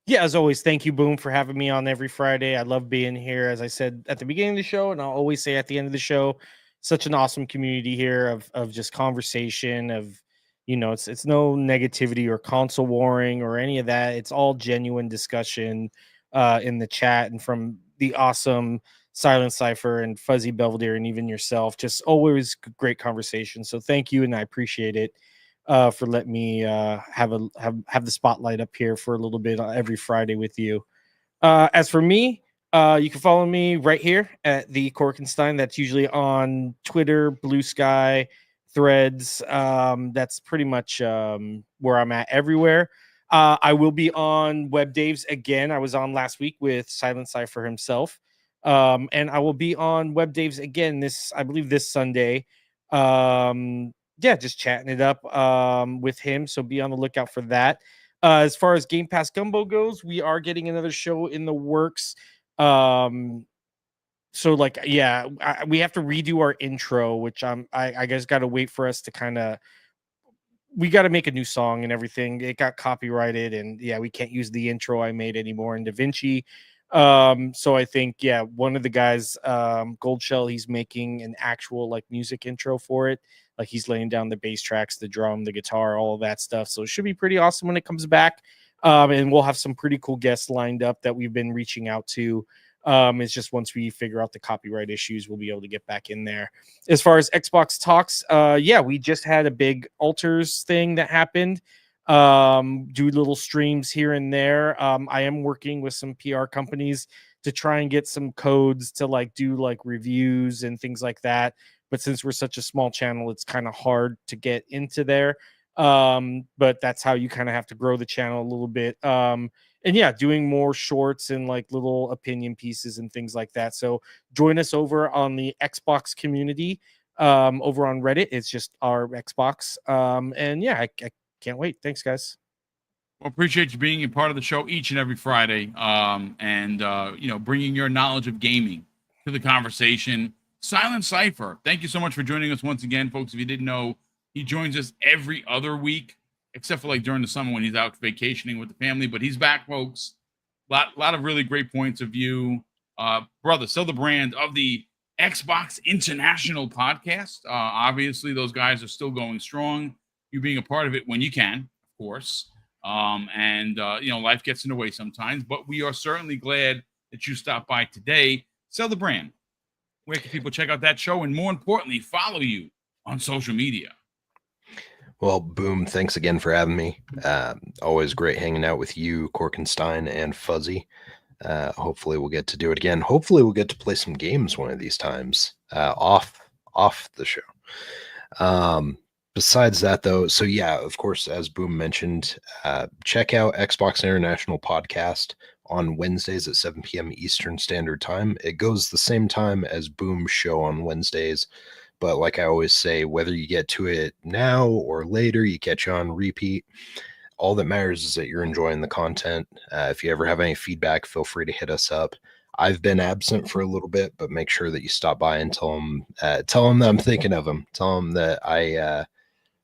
Yeah, as always, thank you, Boom, for having me on every Friday. I love being here, as I said at the beginning of the show, and I'll always say at the end of the show. Such an awesome community here of just conversation, of it's no negativity or console warring or any of that. It's all genuine discussion in the chat, and from the awesome Silent Cypher and Fuzzy Belvedere and even yourself, just always great conversation. So thank you, and I appreciate it for letting me have the spotlight up here for a little bit every Friday with you. As for me, you can follow me right here at the Corkenstein. That's usually on Twitter, Blue Sky, Threads. That's pretty much where I'm at everywhere. I will be on Web Daves again. I was on last week with Silent Cypher himself. And I will be on Web Daves again I believe this Sunday. Just chatting it up with him. So be on the lookout for that. As far as Game Pass Gumbo goes, we are getting another show in the works. We have to redo our intro, which I guess got to wait for us to we got to make a new song and everything. It got copyrighted, and we can't use the intro I made anymore in DaVinci. So I think, one of the guys, Gold Shell, he's making an actual music intro for it. Like, he's laying down the bass tracks, the drum, the guitar, all of that stuff. So it should be pretty awesome when it comes back. And we'll have some pretty cool guests lined up that we've been reaching out to. It's just once we figure out the copyright issues, we'll be able to get back in there. As far as Xbox talks, we just had a big alters thing that happened. Do little streams here and there. I am working with some PR companies to try and get some codes to do reviews and things like that. But since we're such a small channel, it's kind of hard to get into there. But that's how you kind of have to grow the channel a little bit. Doing more shorts and little opinion pieces and things like that. So join us over on the Xbox community over on Reddit. It's just our Xbox. I can't wait. Thanks, guys. Well, appreciate you being a part of the show each and every Friday, bringing your knowledge of gaming to the conversation. Silent Cypher, thank you so much for joining us once again, folks. If you didn't know, he joins us every other week. except for like during the summer when he's out vacationing with the family. But he's back, folks. Lot of really great points of view. Brother, sell the brand of the Xbox International podcast. Obviously, those guys are still going strong. You being a part of it when you can, of course. Life gets in the way sometimes, but we are certainly glad that you stopped by today. Sell the brand. Where can people check out that show? And more importantly, follow you on social media. Well, Boom, thanks again for having me. Always great hanging out with you, Korkenstein, and Fuzzy. Hopefully we'll get to do it again. Hopefully we'll get to play some games one of these times off the show. Besides that, though, so yeah, of course, as Boom mentioned, check out Xbox International Podcast on Wednesdays at 7 p.m. Eastern Standard Time. It goes the same time as Boom's show on Wednesdays. But like I always say, whether you get to it now or later, you catch on repeat. All that matters is that you're enjoying the content. If you ever have any feedback, feel free to hit us up. I've been absent for a little bit, but make sure that you stop by and tell them that I'm thinking of them. Tell them that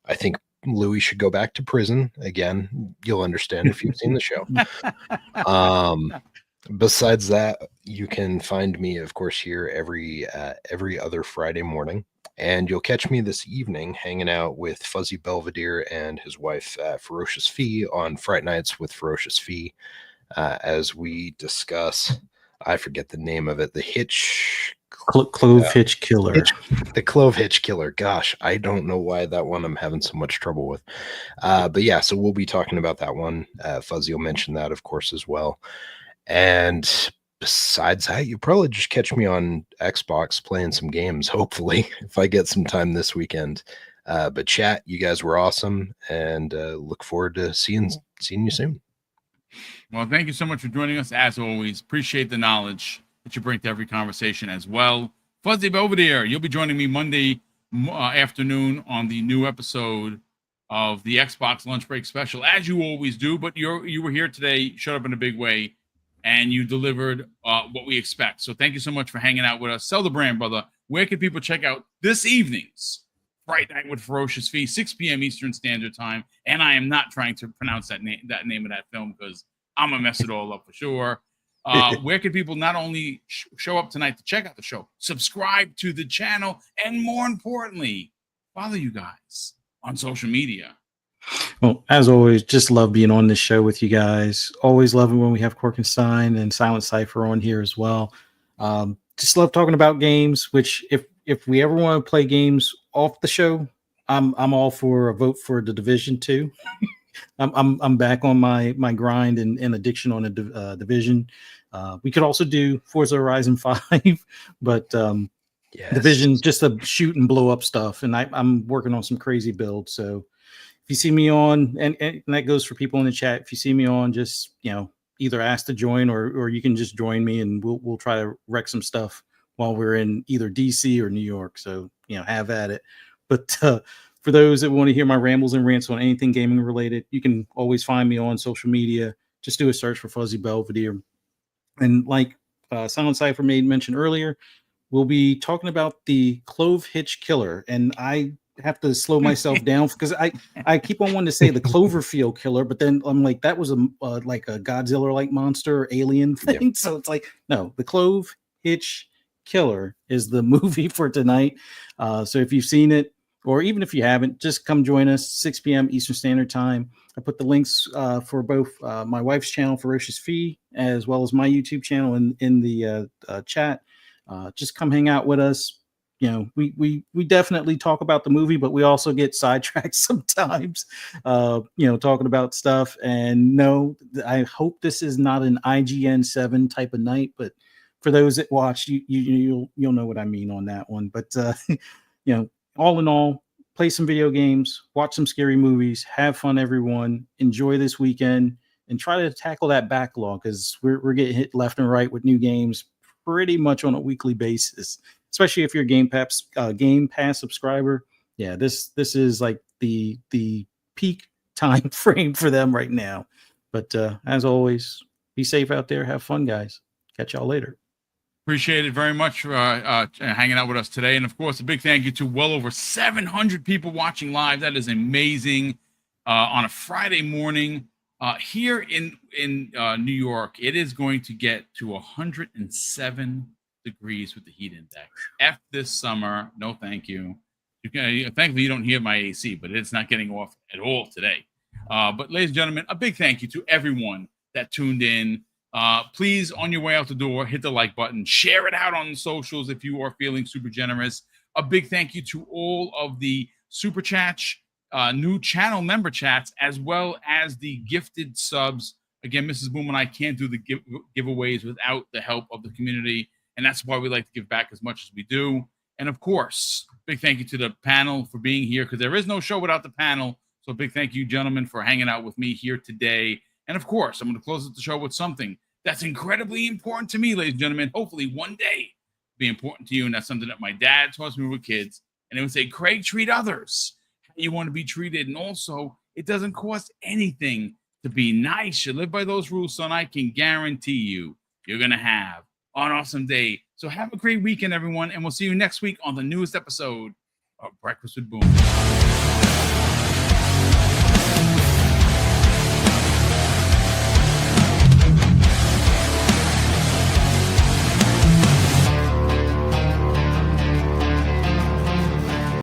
I think Louis should go back to prison again. You'll understand if you've seen the show. Besides that, you can find me, of course, here every other Friday morning. And you'll catch me this evening hanging out with Fuzzy Belvedere and his wife, Ferocious Fee, on Friday nights with Ferocious Fee, as we discuss, I forget the name of it, the Clove Hitch Killer. The Clove Hitch Killer. Gosh, I don't know why that one I'm having so much trouble with. But yeah, so we'll be talking about that one. Fuzzy will mention that, of course, as well. And besides that, you probably just catch me on Xbox playing some games, hopefully, if I get some time this weekend. But chat, you guys were awesome, and look forward to seeing you soon. Well, thank you so much for joining us, as always. Appreciate the knowledge that you bring to every conversation as well. Fuzzy Belvedere, you'll be joining me Monday afternoon on the new episode of the Xbox Lunch Break Special, as you always do, but you were here today, showed up in a big way, and you delivered what we expect. So thank you so much for hanging out with us. Sell the brand, brother. Where can people check out this evening's Fright Night with Ferocious Fee, 6 p.m. Eastern Standard Time? And I am not trying to pronounce that name of that film because I'm going to mess it all up for sure. Where can people not only show up tonight to check out the show, subscribe to the channel, and more importantly, follow you guys on social media? Well, as always, just love being on this show with you guys. Always love it when we have Korkenstein and Silent Cypher on here as well. Just love talking about games, which if we ever want to play games off the show, I'm all for a vote for the Division 2. I'm back on my grind and addiction on a Division. We could also do Forza Horizon 5, but Yes. Division just to shoot and blow up stuff. And I'm working on some crazy builds. So if you see me on, and that goes for people in the chat, if you see me on, just either ask to join or you can just join me and we'll try to wreck some stuff while we're in either DC or New York. So have at it. But for those that want to hear my rambles and rants on anything gaming related, you can always find me on social media. Just do a search for Fuzzy Belvedere. And like Silent Cypher made mention earlier, we'll be talking about the Clove Hitch Killer. And I have to slow myself down because I keep on wanting to say the Cloverfield Killer, but then I'm like, that was like a Godzilla-like monster or alien thing. Yep. So it's like, no, the Clove Hitch Killer is the movie for tonight. So if you've seen it, or even if you haven't, just come join us, 6 p.m. Eastern Standard Time. I put the links for both my wife's channel, Ferocious Fee, as well as my YouTube channel in the chat. Just come hang out with us. We definitely talk about the movie, but we also get sidetracked sometimes, talking about stuff. And no, I hope this is not an IGN 7 type of night, but for those that watch, you'll know what I mean on that one. But all in all, play some video games, watch some scary movies, have fun, everyone. Enjoy this weekend and try to tackle that backlog because we're getting hit left and right with new games pretty much on a weekly basis, especially if you're a Game Pass subscriber. Yeah, this is like the peak time frame for them right now. But as always, be safe out there. Have fun, guys. Catch y'all later. Appreciate it very much for hanging out with us today. And, of course, a big thank you to well over 700 people watching live. That is amazing. on a Friday morning. Here in New York, it is going to get to 107 degrees with the heat index. F this summer. No, thank you. Thankfully, you don't hear my AC, but it's not getting off at all today. But ladies and gentlemen, a big thank you to everyone that tuned in. Please, on your way out the door, hit the like button, share it out on the socials if you are feeling super generous. A big thank you to all of the super chats, new channel member chats, as well as the gifted subs. Again, Mrs. Boom and I can't do the giveaways without the help of the community, and that's why we like to give back as much as we do. And of course, big thank you to the panel for being here, because there is no show without the panel. So big thank you, gentlemen, for hanging out with me here today. And of course, I'm going to close the show with something that's incredibly important to me, ladies and gentlemen. Hopefully one day be important to you. And that's something that my dad taught me with kids. And it would say, Craig, treat others how you want to be treated. And also, it doesn't cost anything to be nice. You live by those rules, son. I can guarantee you, you're going to have an awesome day. So have a great weekend, everyone. And we'll see you next week on the newest episode of Breakfast with Boom.